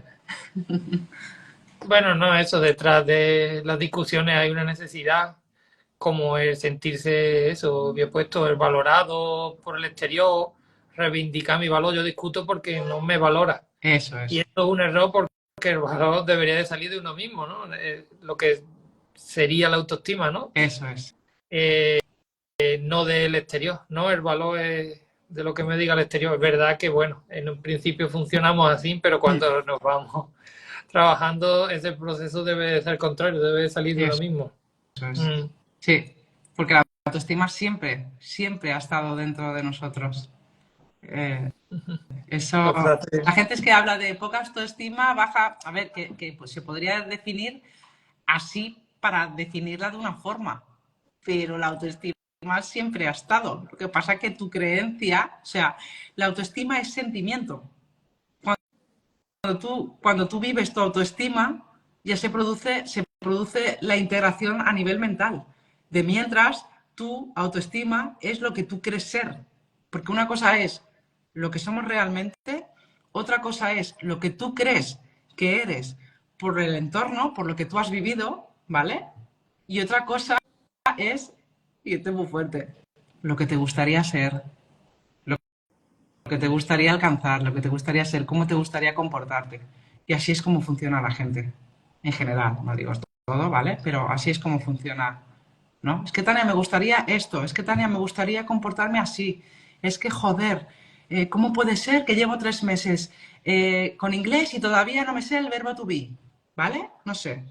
[SPEAKER 2] Bueno, no, eso, detrás de las discusiones hay una necesidad, como el sentirse eso, bien puesto, el valorado por el exterior, reivindicar mi valor. Yo discuto porque no me valora.
[SPEAKER 1] Eso
[SPEAKER 2] Y
[SPEAKER 1] es,
[SPEAKER 2] esto es un error porque el valor debería de salir de uno mismo, ¿no? Lo que sería la autoestima, ¿no?
[SPEAKER 1] eso es.
[SPEAKER 2] No del exterior, ¿no? El valor es de lo que me diga el exterior. Es verdad que, bueno, en un principio funcionamos así, pero
[SPEAKER 1] Mm,
[SPEAKER 2] cuando nos vamos trabajando, ese proceso debe de ser contrario, debe de salir de uno
[SPEAKER 1] eso
[SPEAKER 2] mismo.
[SPEAKER 1] es.
[SPEAKER 2] Mm.
[SPEAKER 1] Sí, porque la autoestima siempre, siempre ha estado dentro de nosotros. Eh, Eso,
[SPEAKER 2] La frase,
[SPEAKER 1] la gente es que habla de poca autoestima, baja, a ver, que pues se podría definir así para definirla de una forma, pero la autoestima siempre ha estado. Lo que pasa es que tu creencia, o sea, la autoestima es sentimiento. Cuando tú vives tu autoestima, ya se produce la integración a nivel mental. De mientras, tu autoestima es lo que tú crees ser. Porque una cosa es lo que somos realmente, otra cosa es lo que tú crees que eres por el entorno, por lo que tú has vivido, ¿vale? Y otra cosa es, y esto es muy fuerte, lo que te gustaría ser, lo que te gustaría alcanzar, lo que te gustaría ser, cómo te gustaría comportarte. Y así es como funciona la gente, en general, no digo todo, ¿vale? Pero así es como funciona, ¿no? Es que Tania, me gustaría esto, es que Tania, me gustaría comportarme así, es que joder, ¿cómo puede ser que llevo 3 meses con inglés y todavía no me sé el verbo to be? ¿Vale? No sé.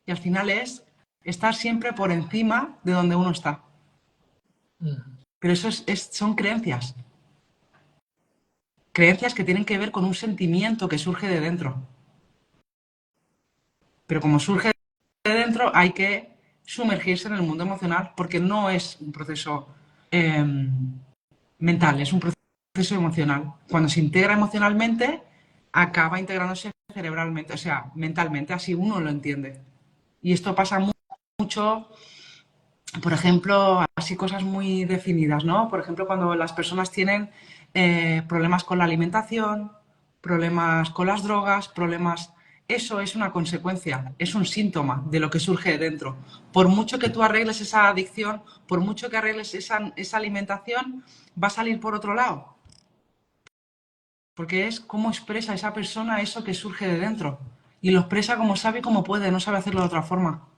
[SPEAKER 1] Y al final es estar siempre por encima de donde uno está.
[SPEAKER 2] Ujú.
[SPEAKER 1] Pero eso son creencias. Creencias que tienen que ver con un sentimiento que surge de dentro. Pero como surge de dentro, hay que sumergirse en el mundo emocional porque no es un proceso eh, mental, es un proceso emocional. Cuando se integra emocionalmente, acaba integrándose cerebralmente, o sea, mentalmente, así uno lo entiende. Y esto pasa mucho, por ejemplo, así cosas muy definidas, ¿no? Por ejemplo, cuando las personas tienen problemas con la alimentación, problemas con las drogas, problemas... Eso es una consecuencia, es un síntoma de lo que surge de dentro. Por mucho que tú arregles esa adicción, por mucho que arregles esa alimentación, va a salir por otro lado. Porque es cómo expresa esa persona eso que surge de dentro. Y lo expresa como sabe y como puede, no sabe hacerlo de otra forma.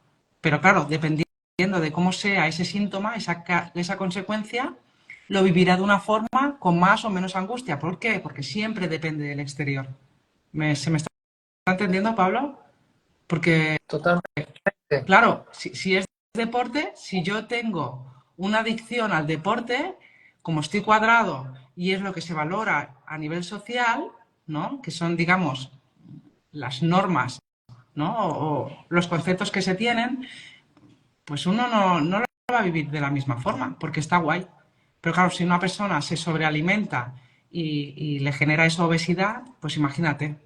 [SPEAKER 1] Pero claro, dependiendo de cómo sea ese síntoma, esa consecuencia, lo vivirá de una forma con más o menos angustia. ¿Por qué? Porque siempre depende del exterior. ¿Se me está entendiendo, Pablo? Porque,
[SPEAKER 2] Totalmente.
[SPEAKER 1] claro, si es deporte, si yo tengo una adicción al deporte, como estoy cuadrado y es lo que se valora a nivel social, ¿no? Que son, digamos, las normas, ¿no? O los conceptos que se tienen, pues uno no lo va a vivir de la misma forma, porque está guay. Pero claro, si una persona se sobrealimenta y le genera esa obesidad, pues imagínate,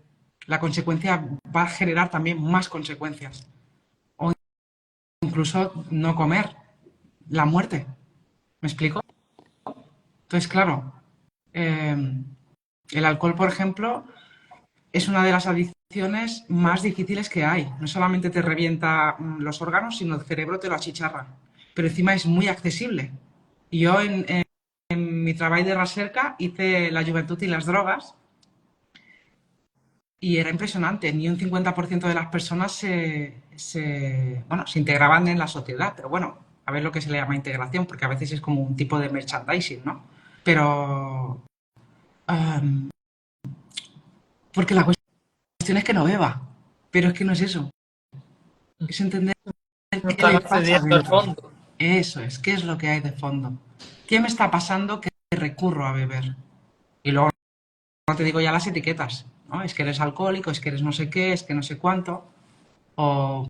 [SPEAKER 1] la consecuencia va a generar también más consecuencias. O incluso no comer, la muerte. ¿Me explico? Entonces, claro, eh, el alcohol, por ejemplo, es una de las adicciones más difíciles que hay. No solamente te revienta los órganos, sino el cerebro te lo achicharra. Pero encima es muy accesible. Y yo en mi trabajo de recerca hice la juventud y las drogas y era impresionante. Ni un 50% de las personas bueno, se integraban en la sociedad. Pero bueno, a ver lo que se le llama integración, porque a veces es como un tipo de merchandising, ¿no? Pero... um, porque la cuestión es que no beba. Pero es que no es eso. Es entender
[SPEAKER 2] No
[SPEAKER 1] qué
[SPEAKER 2] están
[SPEAKER 1] le pasa
[SPEAKER 2] accediendo al
[SPEAKER 1] dentro.
[SPEAKER 2] fondo.
[SPEAKER 1] Eso es, qué es lo que hay de fondo. ¿Qué me está pasando que recurro a beber? Y luego no te digo ya las etiquetas, ¿no? Es que eres alcohólico, es que eres no sé qué, es que no sé cuánto. O,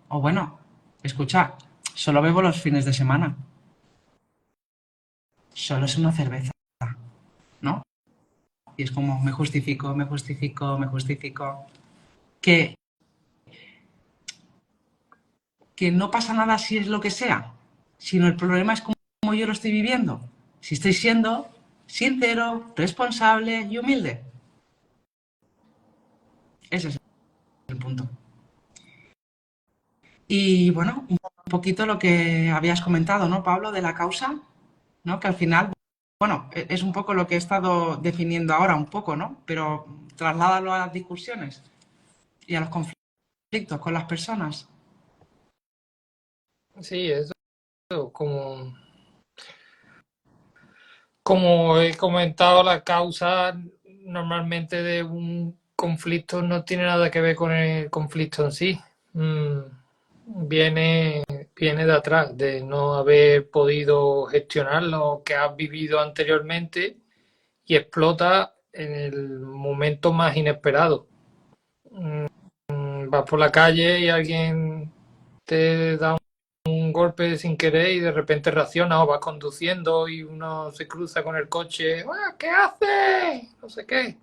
[SPEAKER 1] o bueno, escucha, solo bebo los fines de semana. Solo es una cerveza, ¿no? Y es como me justifico, me justifico, me justifico. Que, que no pasa nada si es lo que sea, sino el problema es cómo yo lo estoy viviendo. Si estoy siendo sincero, responsable y humilde. Ese es el punto. Y bueno, un poquito lo que habías comentado, ¿no, Pablo, de la causa, ¿no? Que al final, bueno, es un poco lo que he estado definiendo ahora, un poco, ¿no? Pero trasládalo a las discusiones y a los conflictos con las personas.
[SPEAKER 2] Sí, eso como, como he comentado, la causa normalmente de un conflicto no tiene nada que ver con el conflicto en sí. Mm, viene, viene de atrás, de no haber podido gestionar lo que has vivido anteriormente y explota en el momento más inesperado. Vas por la calle y alguien te da un golpe sin querer y de repente reacciona o vas conduciendo y uno se cruza con el coche, "¡Ah, ¿qué hace?". No sé qué.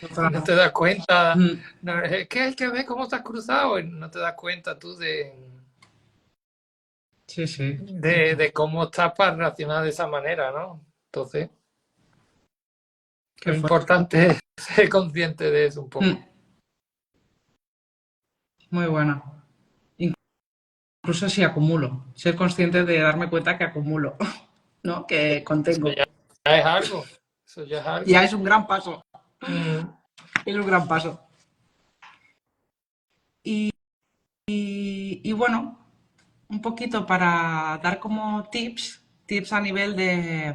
[SPEAKER 2] Y no te das cuenta.
[SPEAKER 1] Mm,
[SPEAKER 2] No, es que hay que ver cómo estás cruzado y no te das cuenta tú
[SPEAKER 1] sí, sí.
[SPEAKER 2] de cómo estás para reaccionar de esa manera, ¿no? Entonces,
[SPEAKER 1] Qué
[SPEAKER 2] lo
[SPEAKER 1] fuerte.
[SPEAKER 2] importante es ser consciente de eso un
[SPEAKER 1] Mm,
[SPEAKER 2] poco.
[SPEAKER 1] muy buena. Incluso si acumulo. Ser consciente de darme cuenta que acumulo, ¿no? Que
[SPEAKER 2] Eso
[SPEAKER 1] contengo.
[SPEAKER 2] ya es algo. Eso ya es
[SPEAKER 1] Ya
[SPEAKER 2] algo.
[SPEAKER 1] es un gran paso.
[SPEAKER 2] Mm,
[SPEAKER 1] Es un gran paso. Y, y bueno, un poquito para dar como tips a nivel de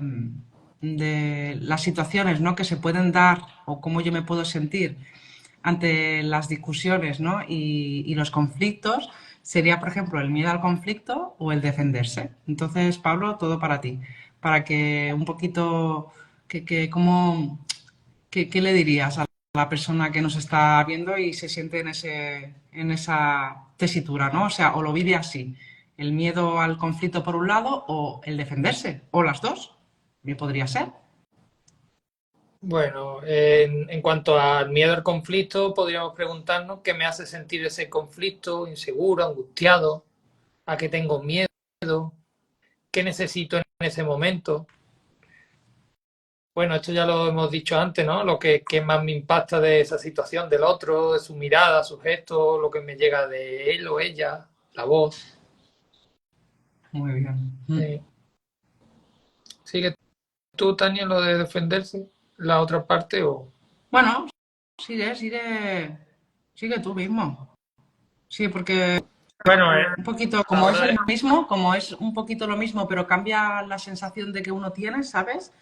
[SPEAKER 1] las situaciones, ¿no? Que se pueden dar o cómo yo me puedo sentir ante las discusiones, ¿no? Y los conflictos. sería, por ejemplo, el miedo al conflicto o el defenderse. Entonces, Pablo, todo para ti. Para que un poquito, ¿cómo, qué le dirías a la persona que nos está viendo y se siente en esa tesitura, ¿no? O sea, o lo vive así, el miedo al conflicto por un lado o el defenderse, o las dos, bien podría ser.
[SPEAKER 2] Bueno, en cuanto al miedo al conflicto, podríamos preguntarnos qué me hace sentir ese conflicto, inseguro, angustiado, a qué tengo miedo, qué necesito en ese momento. Bueno, esto ya lo hemos dicho antes, ¿no? Lo que más me impacta de esa situación, del otro, de su mirada, su gesto, lo que me llega de él o ella, la voz.
[SPEAKER 1] Muy bien.
[SPEAKER 2] Sí. ¿Sigue tú, Tania, lo de defenderse? ¿La otra parte o...?
[SPEAKER 1] Bueno, sigue tú mismo. Sí, porque
[SPEAKER 2] Bueno,
[SPEAKER 1] un poquito,
[SPEAKER 2] la
[SPEAKER 1] como es
[SPEAKER 2] verdad
[SPEAKER 1] el
[SPEAKER 2] es
[SPEAKER 1] mismo, como es un poquito lo mismo, pero cambia la sensación de que uno tiene, ¿sabes?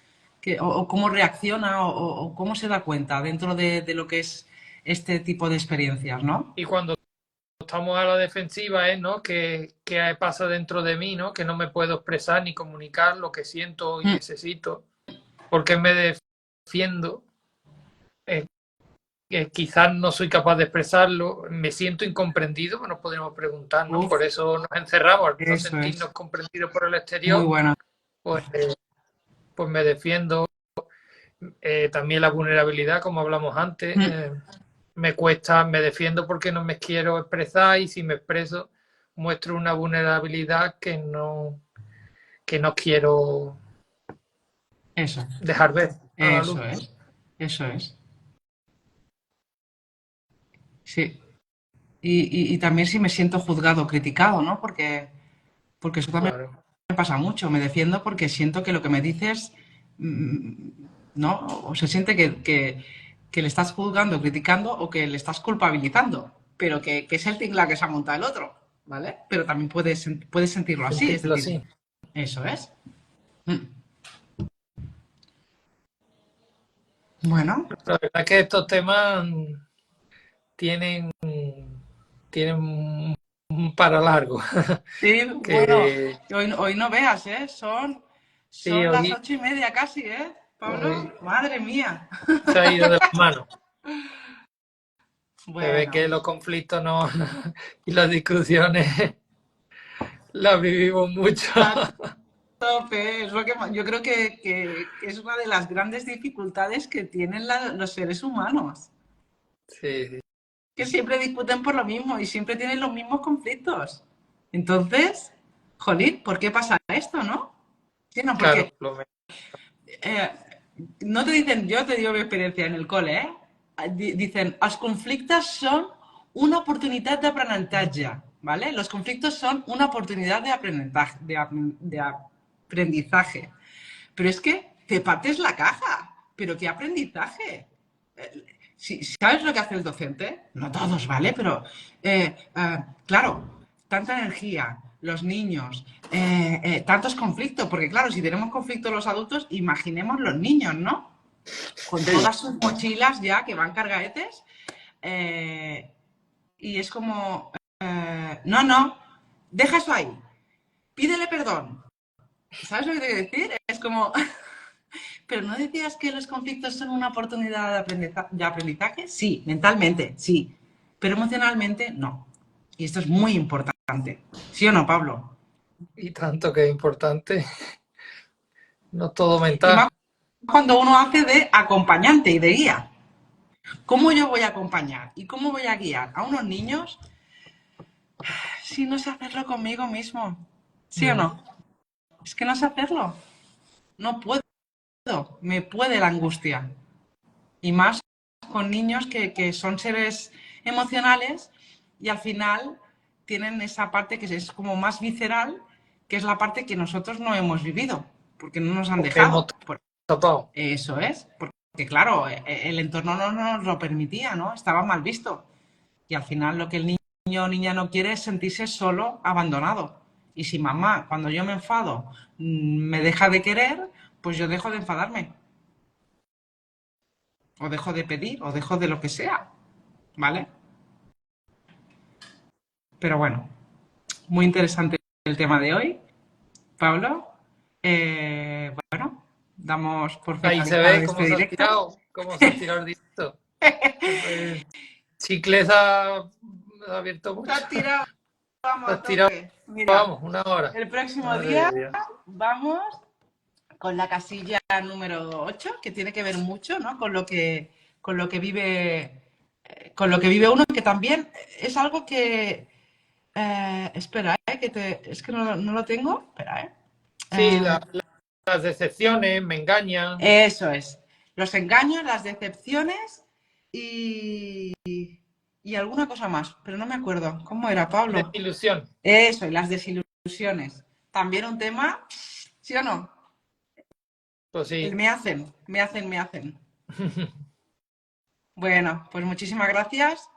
[SPEAKER 1] O cómo reacciona o cómo se da cuenta dentro de lo que es este tipo de experiencias, ¿no?
[SPEAKER 2] y cuando estamos a la defensiva es, ¿no? ¿Qué pasa dentro de mí, ¿no? Que no me puedo expresar ni comunicar lo que siento y
[SPEAKER 1] Mm,
[SPEAKER 2] necesito. Porque me defiendo, eh, quizás no soy capaz de expresarlo, me siento incomprendido, nos podríamos preguntar, ¿no?
[SPEAKER 1] uf,
[SPEAKER 2] Por eso nos encerramos, al no
[SPEAKER 1] eso
[SPEAKER 2] sentirnos
[SPEAKER 1] es.
[SPEAKER 2] comprendidos por el
[SPEAKER 1] Muy
[SPEAKER 2] exterior,
[SPEAKER 1] buena.
[SPEAKER 2] pues, pues me defiendo. También la vulnerabilidad, como hablamos antes,
[SPEAKER 1] Mm,
[SPEAKER 2] me cuesta, me defiendo porque no me quiero expresar y si me expreso muestro una vulnerabilidad que no quiero
[SPEAKER 1] eso,
[SPEAKER 2] dejar ver a la luz.
[SPEAKER 1] eso es. Eso es. Sí. Y también si me siento juzgado o criticado, ¿no? Porque eso también
[SPEAKER 2] Claro.
[SPEAKER 1] me pasa mucho. Me defiendo porque siento que lo que me dices, mm, ¿no? O se siente que le estás juzgando, criticando o que le estás culpabilizando, pero que es el tingla que se ha montado el otro, ¿vale? Pero también puedes sentirlo así, es
[SPEAKER 2] Sentirlo
[SPEAKER 1] decir,
[SPEAKER 2] así.
[SPEAKER 1] eso es. Mm. Bueno,
[SPEAKER 2] La verdad es que estos temas tienen, tienen un para largo.
[SPEAKER 1] sí, bueno,
[SPEAKER 2] Que
[SPEAKER 1] hoy no veas, ¿eh?
[SPEAKER 2] sí,
[SPEAKER 1] Son las 8:30 casi, ¿eh?
[SPEAKER 2] hoy
[SPEAKER 1] Pablo, madre mía.
[SPEAKER 2] se ha ido de las manos. Se ve
[SPEAKER 1] Bueno,
[SPEAKER 2] que los conflictos no y las discusiones las vivimos mucho.
[SPEAKER 1] a tope, es lo que yo creo que es una de las grandes dificultades que tienen los seres humanos,
[SPEAKER 2] Sí,
[SPEAKER 1] que siempre discuten por lo mismo y siempre tienen los mismos conflictos. Entonces, jolín, ¿por qué pasa esto, no? Sí, no, porque
[SPEAKER 2] claro, lo
[SPEAKER 1] eh, no te dicen, yo te digo mi experiencia en el cole, ¿eh? Dicen, els conflictes són una oportunitat d'aprenentatge, ¿vale? Los conflictos son una oportunidad de aprendizaje, de aprendizaje. Pero es que te partes la caja. ¿Pero qué aprendizaje? ¿Sabes lo que hace el docente? No todos, ¿vale? Pero, claro, tanta energía, los niños, tantos conflictos, porque claro, si tenemos conflictos los adultos, imaginemos los niños, ¿no? Con
[SPEAKER 2] sí,
[SPEAKER 1] todas sus mochilas ya que van cargaetes, eh, y es como, no, no, deja eso ahí, pídele perdón. ¿Sabes lo que te quiero decir? Es como, pero ¿no decías que los conflictos son una oportunidad de aprendizaje? Sí, mentalmente, sí, pero emocionalmente no. Y esto es muy importante. ¿Sí o no, Pablo?
[SPEAKER 2] y tanto que es importante, no todo
[SPEAKER 1] Y más
[SPEAKER 2] mental.
[SPEAKER 1] cuando uno hace de acompañante y de guía. ¿Cómo yo voy a acompañar y cómo voy a guiar a unos niños si no sé hacerlo conmigo mismo? ¿Sí o
[SPEAKER 2] Mm.
[SPEAKER 1] no? Es que no sé hacerlo. No puedo. Me puede la angustia. Y más con niños que son seres emocionales y al final tienen esa parte que es como más visceral, que es la parte que nosotros no hemos vivido, porque no nos han
[SPEAKER 2] Porque hemos
[SPEAKER 1] dejado.
[SPEAKER 2] tapado.
[SPEAKER 1] Eso es, porque claro, el entorno no nos lo permitía, ¿no? Estaba mal visto. Y al final lo que el niño o niña no quiere es sentirse solo, abandonado. Y si mamá, cuando yo me enfado, me deja de querer, pues yo dejo de enfadarme. O dejo de pedir, o dejo de lo que sea. ¿Vale? Pero bueno. muy interesante el tema de hoy, Pablo. Bueno, damos por
[SPEAKER 2] Ahí se
[SPEAKER 1] finalizado
[SPEAKER 2] ve
[SPEAKER 1] este directo.
[SPEAKER 2] cómo se ha estirado el directo. El chicle se ha abierto
[SPEAKER 1] Te
[SPEAKER 2] mucho.
[SPEAKER 1] has tirado,
[SPEAKER 2] Se
[SPEAKER 1] vamos
[SPEAKER 2] ha
[SPEAKER 1] a
[SPEAKER 2] estirado,
[SPEAKER 1] tope. Mira,
[SPEAKER 2] vamos, 1 hora.
[SPEAKER 1] el próximo
[SPEAKER 2] Madre
[SPEAKER 1] día
[SPEAKER 2] de Dios.
[SPEAKER 1] vamos con la casilla número 8, que tiene que ver mucho, ¿no? Con lo que vive, con lo que vive uno, que también es algo que, espera, es que no lo tengo, espera,
[SPEAKER 2] Sí,
[SPEAKER 1] Eh,
[SPEAKER 2] las decepciones me engañan.
[SPEAKER 1] Eso es. Los engaños, las decepciones y, y alguna cosa más, pero no me acuerdo. ¿Cómo era, Pablo?
[SPEAKER 2] Desilusión.
[SPEAKER 1] Eso, y las desilusiones. También un tema, ¿sí o no?
[SPEAKER 2] Pues
[SPEAKER 1] El
[SPEAKER 2] sí.
[SPEAKER 1] me hacen. Bueno, pues muchísimas gracias.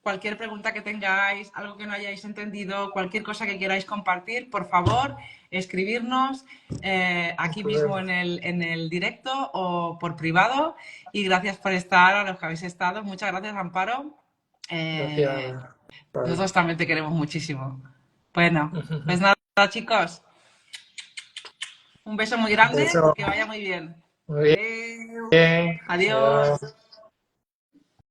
[SPEAKER 1] Cualquier pregunta que tengáis, algo que no hayáis entendido, cualquier cosa que queráis compartir, por favor, escribirnos
[SPEAKER 2] No hay
[SPEAKER 1] aquí mismo
[SPEAKER 2] problema.
[SPEAKER 1] en el directo o por privado. Y gracias por estar, a los que habéis estado. Muchas gracias, Amparo.
[SPEAKER 2] Gracias. Vale.
[SPEAKER 1] Nosotros también te queremos muchísimo. Bueno, pues nada, chicos. Un beso muy grande,
[SPEAKER 2] Eso.
[SPEAKER 1] que vaya muy bien.
[SPEAKER 2] Muy
[SPEAKER 1] Adeu.
[SPEAKER 2] bien.
[SPEAKER 1] Adiós.
[SPEAKER 2] Adiós.